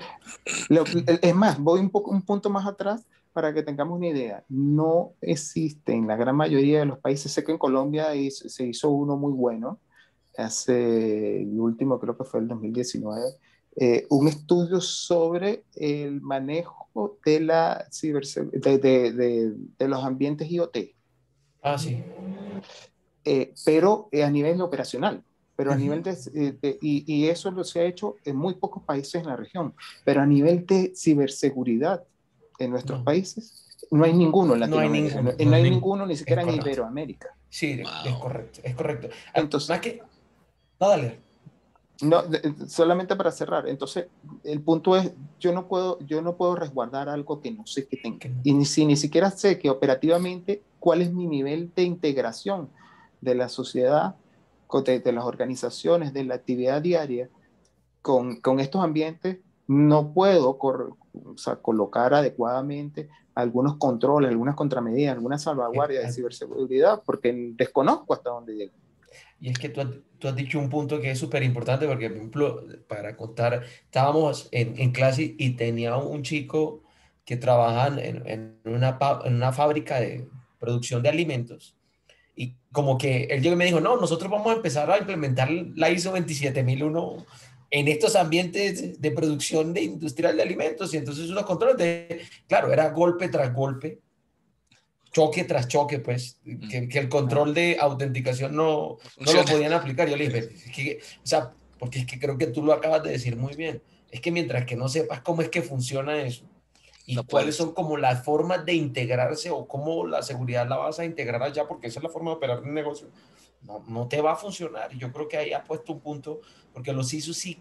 Entonces, es más, voy un punto más atrás para que tengamos una idea. No existe en la gran mayoría de los países, sé que en Colombia se hizo uno muy bueno, hace el último creo que fue el 2019, un estudio sobre el manejo de la de los ambientes IoT, sí. pero a nivel operacional. Pero a nivel Ujú. y eso se ha hecho en muy pocos países en la región, pero a nivel de ciberseguridad en nuestros No, países no hay ninguno en no hay Latinoamérica, ninguno, no hay ninguno ni es siquiera en correcto. Iberoamérica. Sí, es Wow. correcto, es correcto. Entonces, Además que, no, dale. no, solamente para cerrar, entonces el punto es, yo no puedo resguardar algo que no sé que tengo. Que no. Y ni siquiera sé que operativamente cuál es mi nivel de integración de la sociedad, de las organizaciones, de la actividad diaria con estos ambientes. No puedo o sea, colocar adecuadamente algunos controles, algunas contramedidas, algunas salvaguardias de ciberseguridad porque desconozco hasta dónde llego. Y es que tú has dicho un punto que es súper importante porque, por ejemplo, para contar, estábamos en clase y tenía un chico que trabajaba en una fábrica de producción de alimentos. Y como que él llegó y me dijo, no, nosotros vamos a empezar a implementar la ISO 27001 en estos ambientes de producción de industrial de alimentos. Y entonces unos controles claro, era golpe tras golpe, choque tras choque, pues, que el Ah, control de autenticación No no lo funciona. podían aplicar. Yo le dije, es que, o sea, porque es que creo que tú lo acabas de decir muy bien. Es que mientras que no sepas cómo es que funciona eso No y cuáles puedes. son como las formas de integrarse o cómo la seguridad la vas a integrar allá, porque esa es la forma de operar un negocio, no te va a funcionar. Y yo creo que ahí ha puesto un punto, porque los ISO sí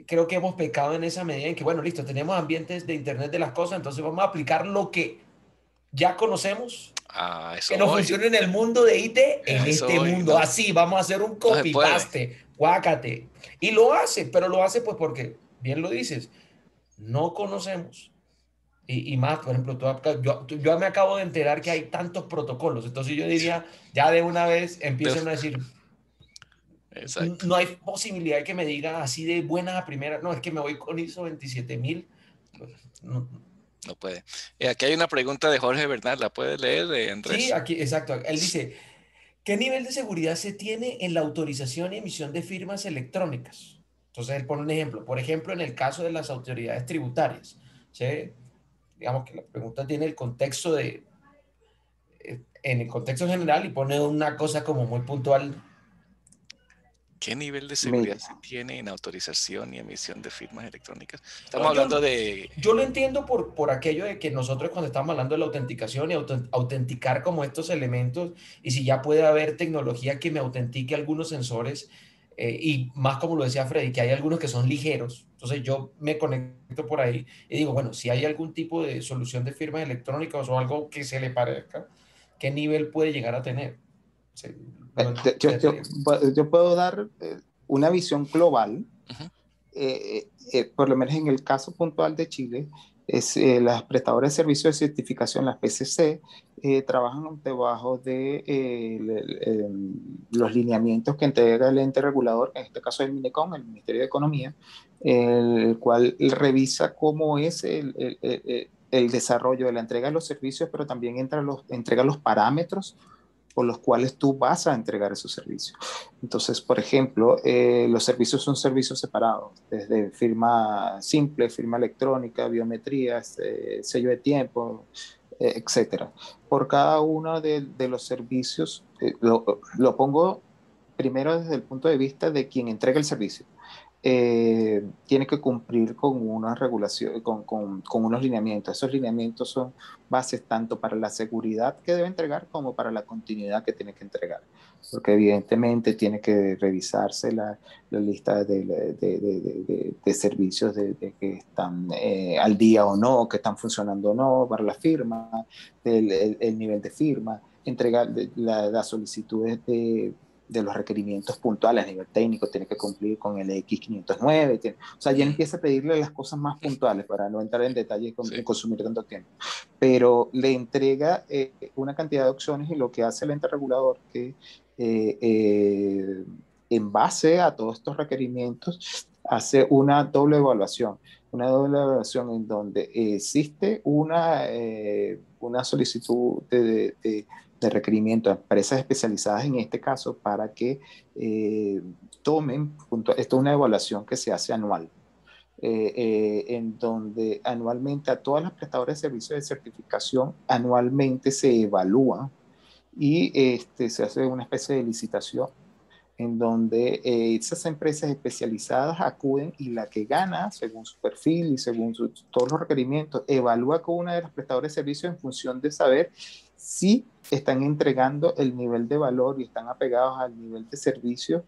creo que hemos pecado en esa medida en que, bueno, listo, tenemos ambientes de Internet de las cosas, entonces vamos a aplicar lo que ya conocemos, A que eso no voy, funcione en el mundo de IT, en a eso este voy. mundo. No, Así, vamos a hacer un no se puede. copy-paste, guácate. Y lo hace, pero lo hace pues porque, bien lo dices, no conocemos. Y más, por ejemplo, yo me acabo de enterar que hay tantos protocolos, entonces yo diría, ya de una vez De- empiecen a decir, exacto. no hay posibilidad de que me diga así de buena a primera, no, es que me voy con ISO 27000. Pues, no, No puede. Aquí hay una pregunta de Jorge Bernal, ¿la puedes leer, sí, Andrés? aquí, exacto. Él dice, ¿qué nivel de seguridad se tiene en la autorización y emisión de firmas electrónicas? Entonces, él pone un ejemplo. Por ejemplo, en el caso de las autoridades tributarias, ¿sí? Digamos que la pregunta tiene el contexto en el contexto general y pone una cosa como muy puntual. ¿Qué nivel de seguridad Mira, se tiene en autorización y emisión de firmas electrónicas? No, Estamos hablando de... yo lo entiendo por aquello de que nosotros cuando estamos hablando de la autenticación y autenticar como estos elementos, y si ya puede haber tecnología que me autentique algunos sensores, y más como lo decía Freddy, que hay algunos que son ligeros, entonces yo me conecto por ahí y digo, bueno, si hay algún tipo de solución de firmas electrónicas o algo que se le parezca, ¿qué nivel puede llegar a tener? Se- lo entendería. yo puedo dar una visión global, Ujú. por lo menos en el caso puntual de Chile, las prestadoras de servicios de certificación, las PCC, trabajan debajo de los lineamientos que entrega el ente regulador, en este caso el MINECON, el Ministerio de Economía, el cual revisa cómo es el desarrollo de la entrega de los servicios, pero también entrega los parámetros por los cuales tú vas a entregar esos servicios. Entonces, por ejemplo, los servicios son servicios separados, desde firma simple, firma electrónica, biometrías, sello de tiempo, etcétera. Por cada uno de los servicios, lo pongo primero desde el punto de vista de quien entrega el servicio. Tiene que cumplir con una regulación, con unos lineamientos. Esos lineamientos son bases tanto para la seguridad que debe entregar como para la continuidad que tiene que entregar. Porque evidentemente tiene que revisarse la lista de servicios que están al día o no, que están funcionando o no, para la firma, el nivel de firma, entregar las solicitudes de los requerimientos puntuales a nivel técnico, tiene que cumplir con el X509, o sea, ya empieza a pedirle las cosas más puntuales para no entrar en detalle y Sí. consumir tanto tiempo. Pero le entrega una cantidad de opciones y lo que hace el ente regulador que en base a todos estos requerimientos hace una doble evaluación en donde existe una solicitud de requerimiento a empresas especializadas en este caso para que tomen, esto es una evaluación que se hace anual, en donde anualmente a todas las prestadoras de servicios de certificación anualmente se evalúa y se hace una especie de licitación en donde esas empresas especializadas acuden y la que gana, según su perfil y según todos los requerimientos, evalúa con una de las prestadoras de servicios en función de saber si están entregando el nivel de valor y están apegados al nivel de servicio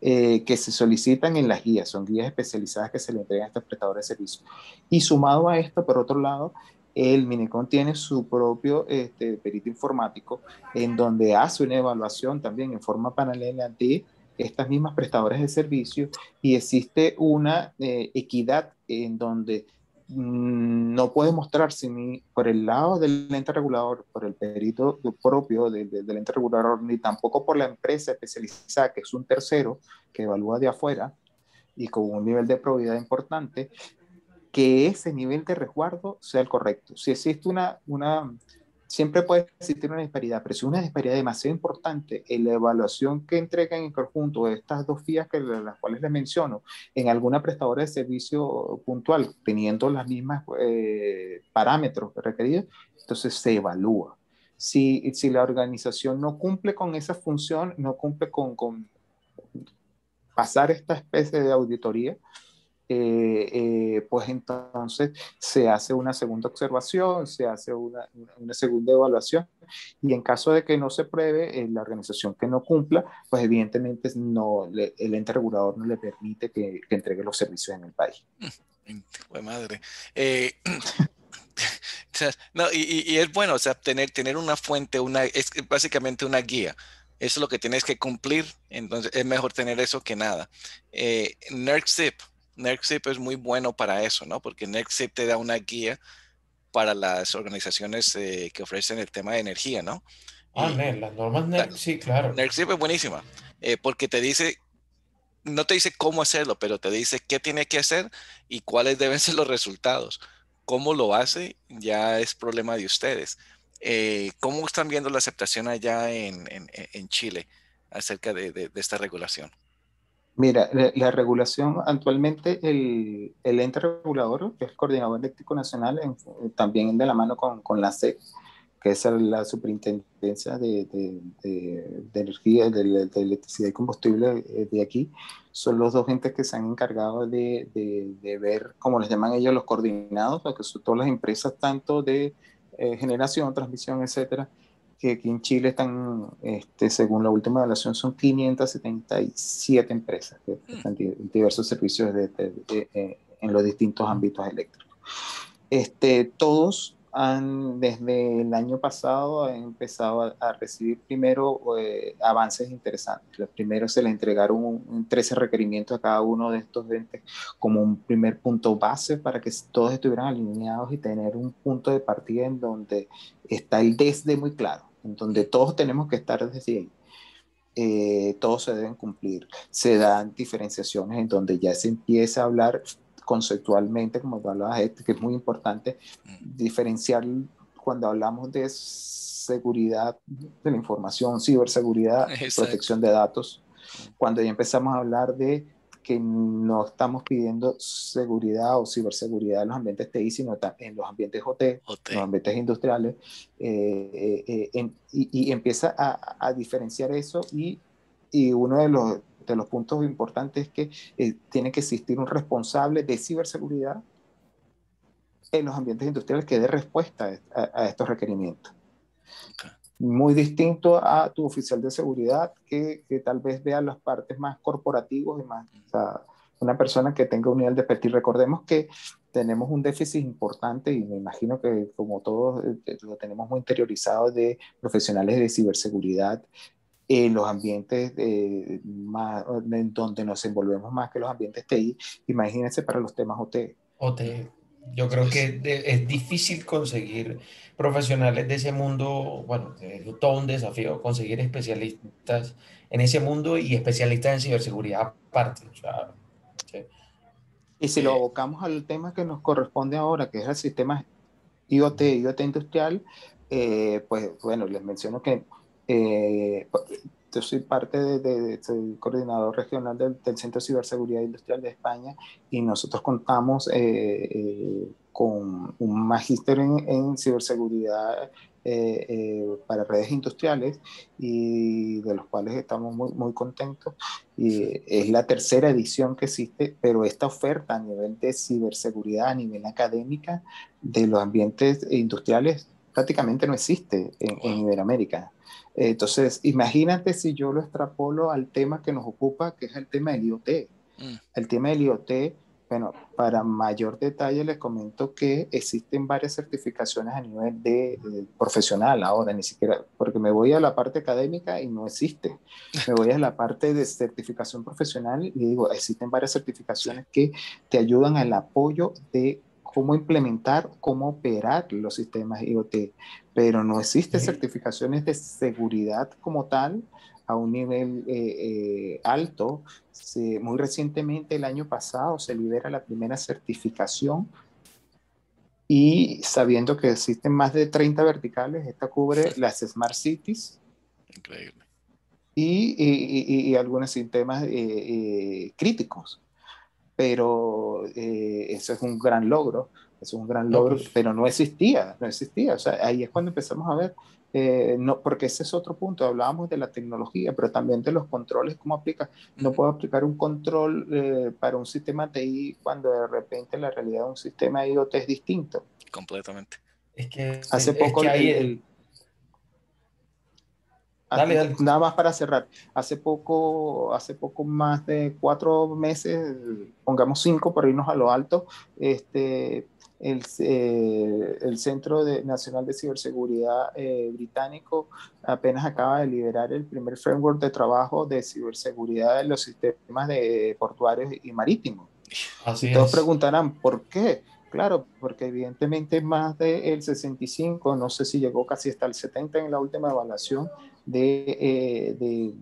que se solicitan en las guías. Son guías especializadas que se le entregan a estos prestadores de servicios. Y sumado a esto, por otro lado, el Minecon tiene su propio perito informático en donde hace una evaluación también en forma paralela de estas mismas prestadoras de servicio y existe una equidad en donde no puede mostrarse ni por el lado del ente regulador, por el perito propio del ente regulador, ni tampoco por la empresa especializada, que es un tercero que evalúa de afuera y con un nivel de probidad importante, que ese nivel de resguardo sea el correcto. Si existe siempre puede existir una disparidad, pero si una disparidad demasiado importante en la evaluación que entregan en conjunto de estas dos vías las cuales les menciono, en alguna prestadora de servicio puntual, teniendo las mismas parámetros requeridos, entonces se evalúa. Si la organización no cumple con esa función, no cumple con pasar esta especie de auditoría, pues entonces se hace una segunda observación, se hace una segunda evaluación, y en caso de que no se pruebe, la organización que no cumpla, pues evidentemente el ente regulador no le permite que entregue los servicios en el país. Fue madre. No, y es bueno, o sea, tener una fuente, es básicamente una guía. Eso es lo que tienes que cumplir, entonces es mejor tener eso que nada. NERC CIP es muy bueno para eso, ¿no? Porque NERC CIP te da una guía para las organizaciones que ofrecen el tema de energía, ¿no? Y Las normas la, NERC, sí, claro. NERC CIP es buenísima, porque te dice, no te dice cómo hacerlo, pero te dice qué tiene que hacer y cuáles deben ser los resultados. Cómo lo hace ya es problema de ustedes. ¿Cómo están viendo la aceptación allá en Chile acerca de esta regulación? Mira, la regulación actualmente, el ente regulador, que es el Coordinador Eléctrico Nacional, también de la mano con la SEC, que es la Superintendencia de Energía, de Electricidad y Combustible de aquí, son los dos entes que se han encargado de ver, como les llaman ellos, los coordinados, que son todas las empresas, tanto de generación, transmisión, etcétera, que aquí en Chile están, según la última evaluación, son 577 empresas que prestan diversos servicios en los distintos ámbitos eléctricos. Todos desde el año pasado han empezado a recibir primero avances interesantes. Los primeros se les entregaron 13 requerimientos a cada uno de estos entes como un primer punto base para que todos estuvieran alineados y tener un punto de partida en donde está el desde muy claro, en donde todos tenemos que estar desde ahí. Todos se deben cumplir. Se dan diferenciaciones en donde ya se empieza a hablar conceptualmente, como tú hablabas, que es muy importante diferenciar cuando hablamos de seguridad de la información, ciberseguridad, Exacto. protección de datos, cuando ya empezamos a hablar de que no estamos pidiendo seguridad o ciberseguridad en los ambientes TI, sino en los ambientes OT, en los ambientes industriales, y empieza a diferenciar eso, y uno de los puntos importantes es que tiene que existir un responsable de ciberseguridad en los ambientes industriales que dé respuesta a estos requerimientos. Okay. Muy distinto a tu oficial de seguridad que tal vez vea las partes más corporativas y más, o sea, una persona que tenga un nivel de expertise. Recordemos que tenemos un déficit importante, y me imagino que como todos lo tenemos muy interiorizado, de profesionales de ciberseguridad en los ambientes más, en donde nos envolvemos más que los ambientes TI. Imagínense para los temas OT. Yo creo que es difícil conseguir profesionales de ese mundo. Bueno, es todo un desafío conseguir especialistas en ese mundo y especialistas en ciberseguridad aparte. O sea, sí. Y si lo abocamos al tema que nos corresponde ahora, que es el sistema IoT industrial, pues bueno, les menciono que eh, yo soy parte soy coordinador regional del Centro de Ciberseguridad Industrial de España, y nosotros contamos con un magíster en ciberseguridad para redes industriales, y de los cuales estamos muy, muy contentos. Y es la tercera edición que existe, pero esta oferta a nivel de ciberseguridad, a nivel académica, de los ambientes industriales, prácticamente no existe en Iberoamérica. Entonces, imagínate si yo lo extrapolo al tema que nos ocupa, que es el tema del IoT. El tema del IoT, bueno, para mayor detalle les comento que existen varias certificaciones a nivel de profesional ahora, ni siquiera, porque me voy a la parte académica y no existe. Me voy a la parte de certificación profesional y digo, existen varias certificaciones que te ayudan al apoyo de cómo implementar, cómo operar los sistemas IoT, pero no existen certificaciones de seguridad como tal a un nivel alto. Muy recientemente, el año pasado, se libera la primera certificación, y sabiendo que existen más de 30 verticales, esta cubre las Smart Cities. Increíble. Y algunos sistemas críticos. Pero eso es un gran logro, es un gran No, logro, pues, pero no existía, no existía. O sea, ahí es cuando empezamos a ver, no, porque ese es otro punto, hablábamos de la tecnología, pero también de los controles, cómo aplica. No puedo aplicar un control para un sistema TI cuando de repente la realidad de un sistema IoT es distinto. completamente. Hace es poco que ahí, dale, dale. nada más para cerrar, hace poco más de 4 meses, pongamos 5 por irnos a lo alto, el Nacional de Ciberseguridad británico apenas acaba de liberar el primer framework de trabajo de ciberseguridad de los sistemas portuarios y marítimos. Y Así todos es. preguntarán, ¿por qué? Claro, porque evidentemente más del 65, no sé si llegó casi hasta el 70 en la última evaluación de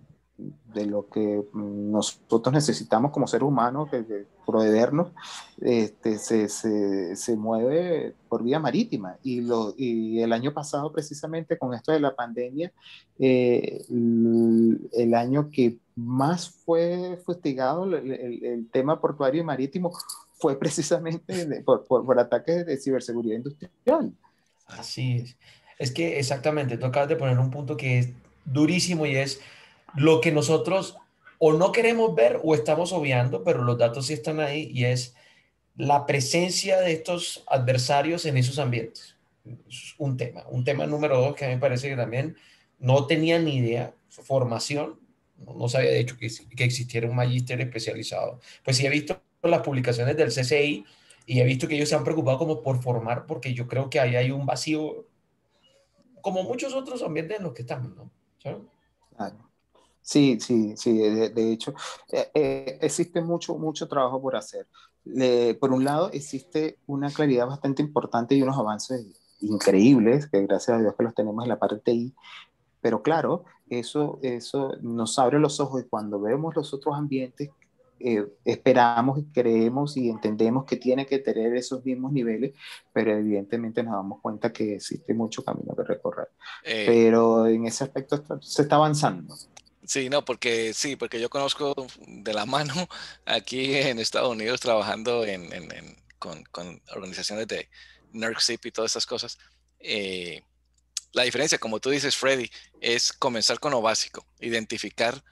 lo que nosotros necesitamos como ser humano, que proveernos, se mueve por vía marítima. Y el año pasado, precisamente con esto de la pandemia, el año que más fue fustigado el tema portuario y marítimo fue precisamente por ataques de ciberseguridad industrial. Así es. Es que exactamente, tú acabas de poner un punto que es durísimo y es lo que nosotros o no queremos ver o estamos obviando, pero los datos sí están ahí y es la presencia de estos adversarios en esos ambientes. Es un tema. Un tema número dos que a mí me parece que también no tenía ni idea, formación, no sabía de hecho que existiera un magíster especializado. Pues sí he visto las publicaciones del CCI y he visto que ellos se han preocupado como por formar, porque yo creo que ahí hay un vacío, como muchos otros ambientes en los que estamos, ¿no? ¿Sabes? Claro. Sí, sí, sí, de hecho, existe mucho, mucho trabajo por hacer. Por un lado, existe una claridad bastante importante y unos avances increíbles, que gracias a Dios que los tenemos en la parte TI, pero claro, eso nos abre los ojos y cuando vemos los otros ambientes, esperamos y creemos y entendemos que tiene que tener esos mismos niveles, pero evidentemente nos damos cuenta que existe mucho camino que recorrer. Eh, Pero en ese aspecto se está avanzando. sí, no, porque yo conozco de la mano aquí en Estados Unidos trabajando con organizaciones de NERCSIP y todas esas cosas. eh, la diferencia, como tú dices, Freddy, es comenzar con lo básico, identificar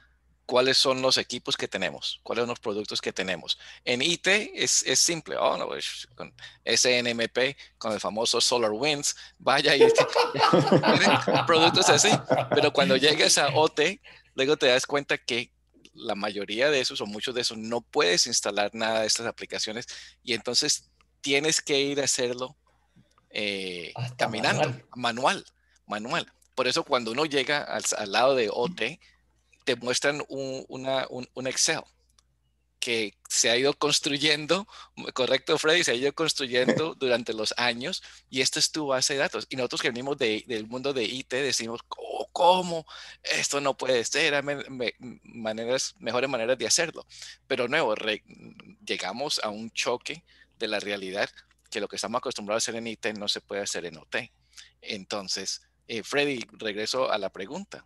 cuáles son los equipos que tenemos, cuáles son los productos que tenemos. En IT es simple, oh, no, pues, con SNMP, con el famoso SolarWinds, vaya y tienen productos así, pero cuando llegas a OT, luego te das cuenta que la mayoría de esos o muchos de esos no puedes instalar nada de estas aplicaciones y entonces tienes que ir a hacerlo Hasta caminando, manual. manual. Por eso cuando uno llega al lado de OT, te muestran un Excel que se ha ido construyendo, correcto Freddy, se ha ido construyendo durante los años y esta es tu base de datos. Y nosotros que venimos del mundo de IT decimos, ¿cómo? Esto no puede ser, hay mejores maneras de hacerlo. Pero nuevo, llegamos a un choque de la realidad que lo que estamos acostumbrados a hacer en IT no se puede hacer en OT. Entonces, Freddy, regreso a la pregunta.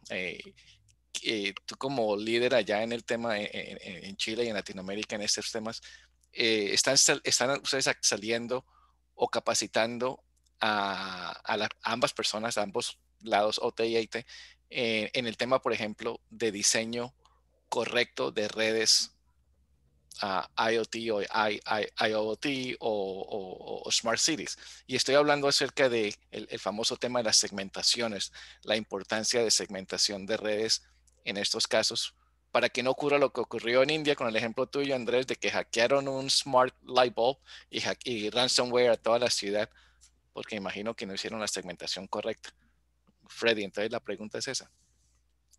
Tú como líder allá en el tema en Chile y en Latinoamérica en estos temas, ¿están ustedes saliendo o capacitando a ambas personas, a ambos lados, OT y IT, en el tema, por ejemplo, de diseño correcto de redes IoT o IoT o Smart Cities? Y estoy hablando acerca de el famoso tema de las segmentaciones, la importancia de segmentación de redes en estos casos, para que no ocurra lo que ocurrió en India con el ejemplo tuyo, Andrés, de que hackearon un smart light bulb y ransomware a toda la ciudad, porque imagino que no hicieron la segmentación correcta. Freddy, entonces la pregunta es esa.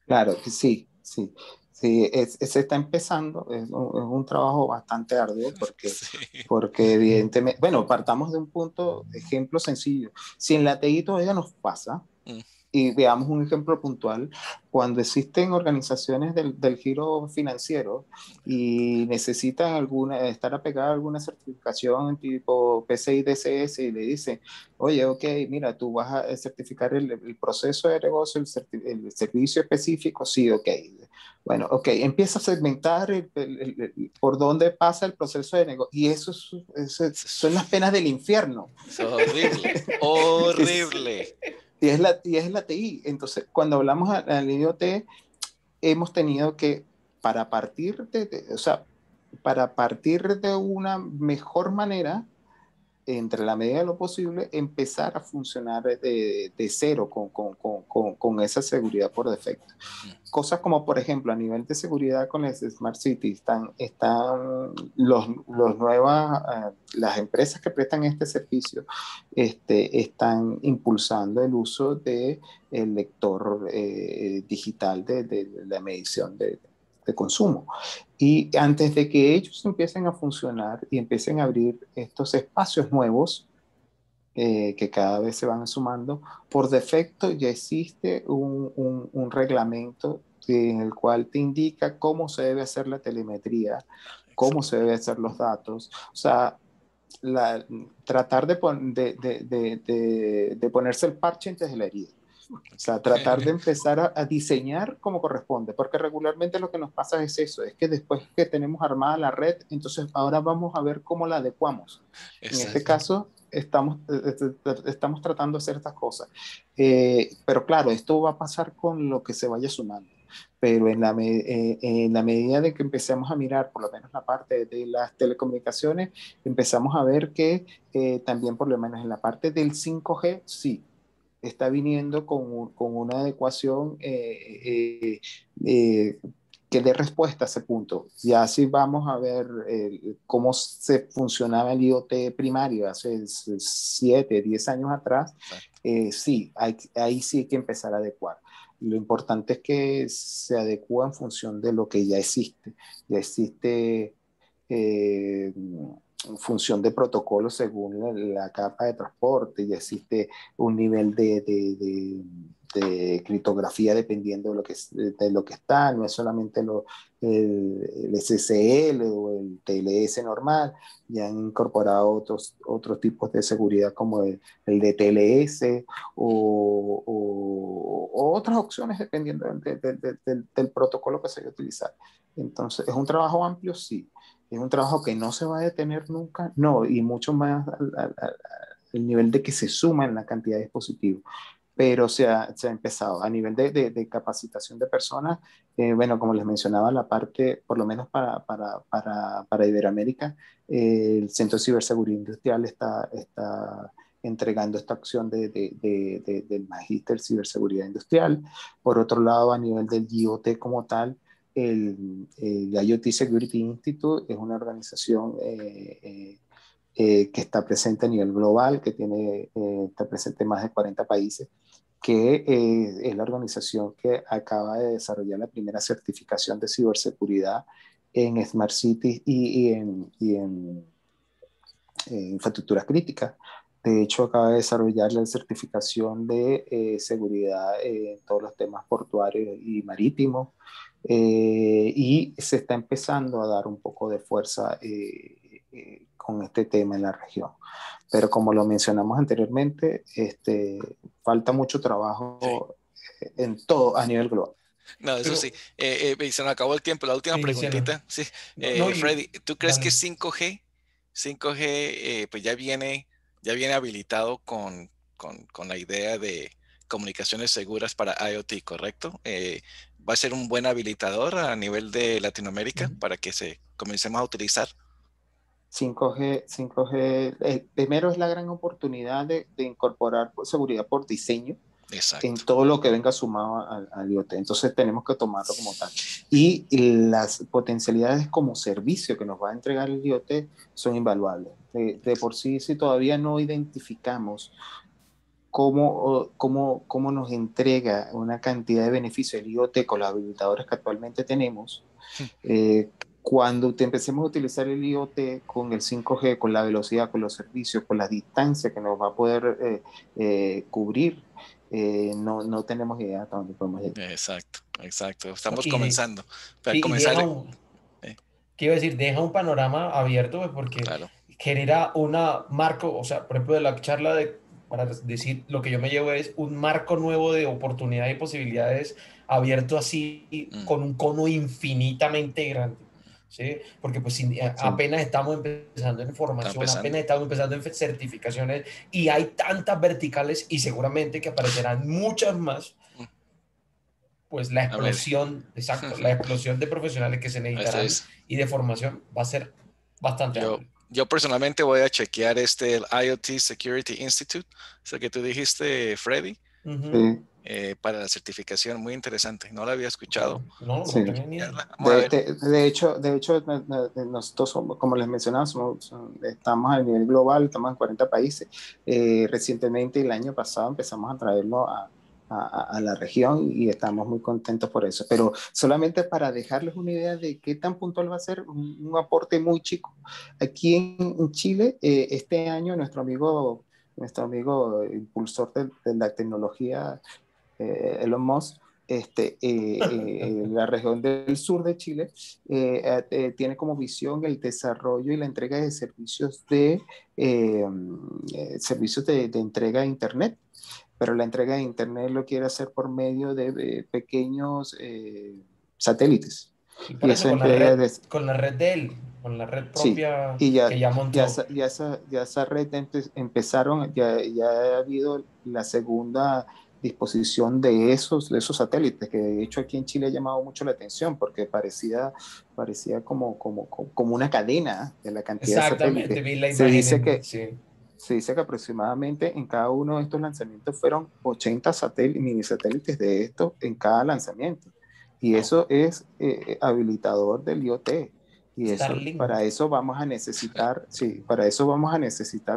Claro que sí, sí. Sí, se está empezando, es un trabajo bastante arduo Sí. porque evidentemente, bueno, partamos de un punto, ejemplo sencillo. Si en la TI todavía nos pasa, Mm, Y veamos un ejemplo puntual. Cuando existen organizaciones del giro financiero y necesitan estar apegadas a alguna certificación tipo PCI DSS y le dicen, oye, ok, mira, tú vas a certificar el proceso de negocio, el servicio específico, sí, ok. Bueno, ok, empieza a segmentar por dónde pasa el proceso de negocio. Y eso son las penas del infierno. Es horrible, horrible. Y es la TI. Entonces, cuando hablamos al IoT, hemos tenido que, o sea, para partir de una mejor manera, entre la medida de lo posible, empezar a funcionar de cero con esa seguridad por defecto. Cosas como, por ejemplo, a nivel de seguridad con las Smart Cities, están las empresas que prestan este servicio están impulsando el uso del lector digital de la medición de consumo. Y antes de que ellos empiecen a funcionar y empiecen a abrir estos espacios nuevos, que cada vez se van sumando, por defecto ya existe un reglamento en el cual te indica cómo se debe hacer la telemetría, cómo se deben hacer los datos. O sea, tratar de ponerse el parche antes de la herida. O sea, tratar de empezar a diseñar como corresponde, porque regularmente lo que nos pasa es eso, es que después que tenemos armada la red, entonces ahora vamos a ver cómo la adecuamos. En este caso, estamos tratando de hacer estas cosas. Pero claro, esto va a pasar con lo que se vaya sumando. Pero en la medida de que empecemos a mirar, por lo menos la parte de las telecomunicaciones, empezamos a ver que también por lo menos en la parte del 5G, sí, está viniendo con una adecuación que dé respuesta a ese punto. Ya si vamos a ver cómo se funcionaba el IoT primario hace 7, 10 años atrás, sí, ahí sí hay que empezar a adecuar. Lo importante es que se adecua en función de lo que ya existe. Ya existe en función de protocolos según la capa de transporte, ya existe un nivel de criptografía dependiendo de lo que está, no es solamente el SSL o el TLS normal, ya han incorporado otros tipos de seguridad como el de TLS o otras opciones dependiendo del protocolo que se vaya a utilizar. Entonces, ¿es un trabajo amplio? Sí. ¿Es un trabajo que no se va a detener nunca? No, y mucho más al nivel de que se suma en la cantidad de dispositivos. Pero se ha empezado a nivel de capacitación de personas. Bueno, como les mencionaba, la parte, por lo menos para Iberoamérica, el Centro de Ciberseguridad Industrial está entregando esta opción del Magíster Ciberseguridad Industrial. Por otro lado, a nivel del IoT como tal, el IoT Security Institute es una organización que está presente a nivel global, está presente en más de 40 países, que es la organización que acaba de desarrollar la primera certificación de ciberseguridad en Smart Cities y en infraestructuras críticas. De hecho, acaba de desarrollar la certificación de seguridad en todos los temas portuarios y marítimos, y se está empezando a dar un poco de fuerza con este tema en la región. Pero como lo mencionamos anteriormente, falta mucho trabajo en todo a nivel global. No, eso sí. Se nos acabó el tiempo. La última preguntita. Sí. Freddy, ¿tú crees que 5G, pues ya viene habilitado con la idea de comunicaciones seguras para IoT, correcto? ¿Va a ser un buen habilitador a nivel de Latinoamérica para que comencemos a utilizar? 5G, primero es la gran oportunidad de incorporar seguridad por diseño en Exacto. todo lo que venga sumado al IoT. Entonces tenemos que tomarlo como tal. Y las potencialidades como servicio que nos va a entregar el IoT son invaluables. De por sí, si todavía no identificamos cómo nos entrega una cantidad de beneficios el IoT con los habilitadores que actualmente tenemos, cuando empecemos a utilizar el IoT con el 5G, con la velocidad, con los servicios, con la distancia que nos va a poder cubrir, no tenemos idea hasta dónde podemos llegar. Exacto. Estamos Y, comenzando. Para sí, y comenzar, ¿qué iba a decir? Deja un panorama abierto, pues, porque claro. genera una marco, o sea, por ejemplo, de la charla para decir, lo que yo me llevo es un marco nuevo de oportunidades y posibilidades abierto así con un cono infinitamente grande. ¿Sí? Porque pues apenas estamos empezando en formación, apenas estamos empezando en certificaciones y hay tantas verticales y seguramente que aparecerán muchas más, pues la explosión, exacto, la explosión de profesionales que se necesitarán y de formación va a ser bastante amplia. Yo personalmente voy a chequear el IoT Security Institute, eso que tú dijiste, Freddy, para la certificación, muy interesante, no la había escuchado. No tenía ni idea. De hecho, nosotros somos, como les mencionaba, estamos a nivel global, estamos en 40 países. Recientemente, el año pasado, empezamos a traerlo a la región y estamos muy contentos por eso. Pero solamente para dejarles una idea de qué tan puntual va a ser, un aporte muy chico. Aquí en Chile, este año, nuestro amigo impulsor de la tecnología, Elon Musk, la región del sur de Chile, tiene como visión el desarrollo y la entrega de servicios de entrega de Internet, pero la entrega de Internet lo quiere hacer por medio de pequeños satélites. Y por eso con la red de él, con la red propia, sí, que ya montó. esa red empezaron, ya ha habido la segunda disposición de esos satélites, que de hecho aquí en Chile ha llamado mucho la atención porque parecía como una cadena de la cantidad de satélites. Vi la imagen. Se dice que aproximadamente en cada uno de estos lanzamientos fueron 80 mini satélites de estos en cada lanzamiento. Y eso es habilitador del IoT. Y para eso vamos a necesitar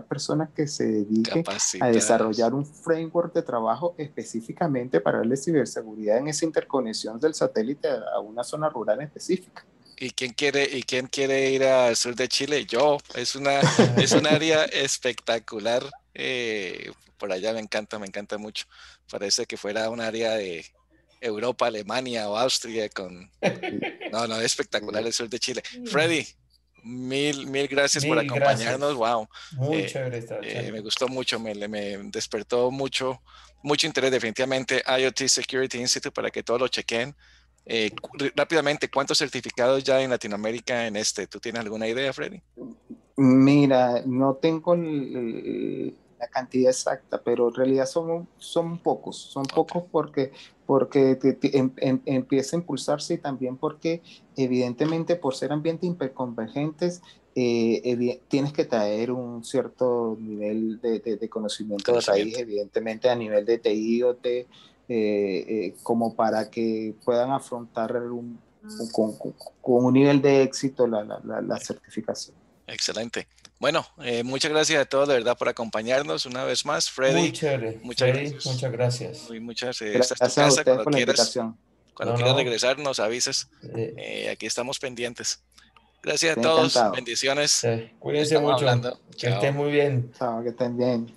personas que se dediquen a desarrollar un framework de trabajo específicamente para darle ciberseguridad en esa interconexión del satélite a una zona rural específica. ¿Y quién quiere ir al sur de Chile? Yo. Es un área espectacular. Por allá me encanta mucho. Parece que fuera un área de Europa, Alemania o Austria No, es espectacular el sur de Chile. Freddy, mil gracias por acompañarnos. Wow. Muy chévere esta charla. Me gustó mucho, me despertó mucho interés. Definitivamente IoT Security Institute para que todos lo chequen. Rápidamente, ¿cuántos certificados ya en Latinoamérica en ¿Tú tienes alguna idea, Freddy? Mira, no tengo la cantidad exacta, pero en realidad son pocos, porque empieza a impulsarse y también porque evidentemente por ser ambientes hiperconvergentes tienes que traer un cierto nivel de conocimiento de raíz, evidentemente a nivel de TI o como para que puedan afrontar con un nivel de éxito la certificación. Excelente. Bueno, muchas gracias a todos de verdad por acompañarnos una vez más. Freddy, muy chévere. Muchas gracias. Muchas gracias. Esta es tu casa. Por la invitación. Cuando quieras regresar, nos avises. Aquí estamos pendientes. Gracias a todos. Encantado. Bendiciones. Cuídense mucho. Hablando. Que estén muy bien. Chao, que estén bien.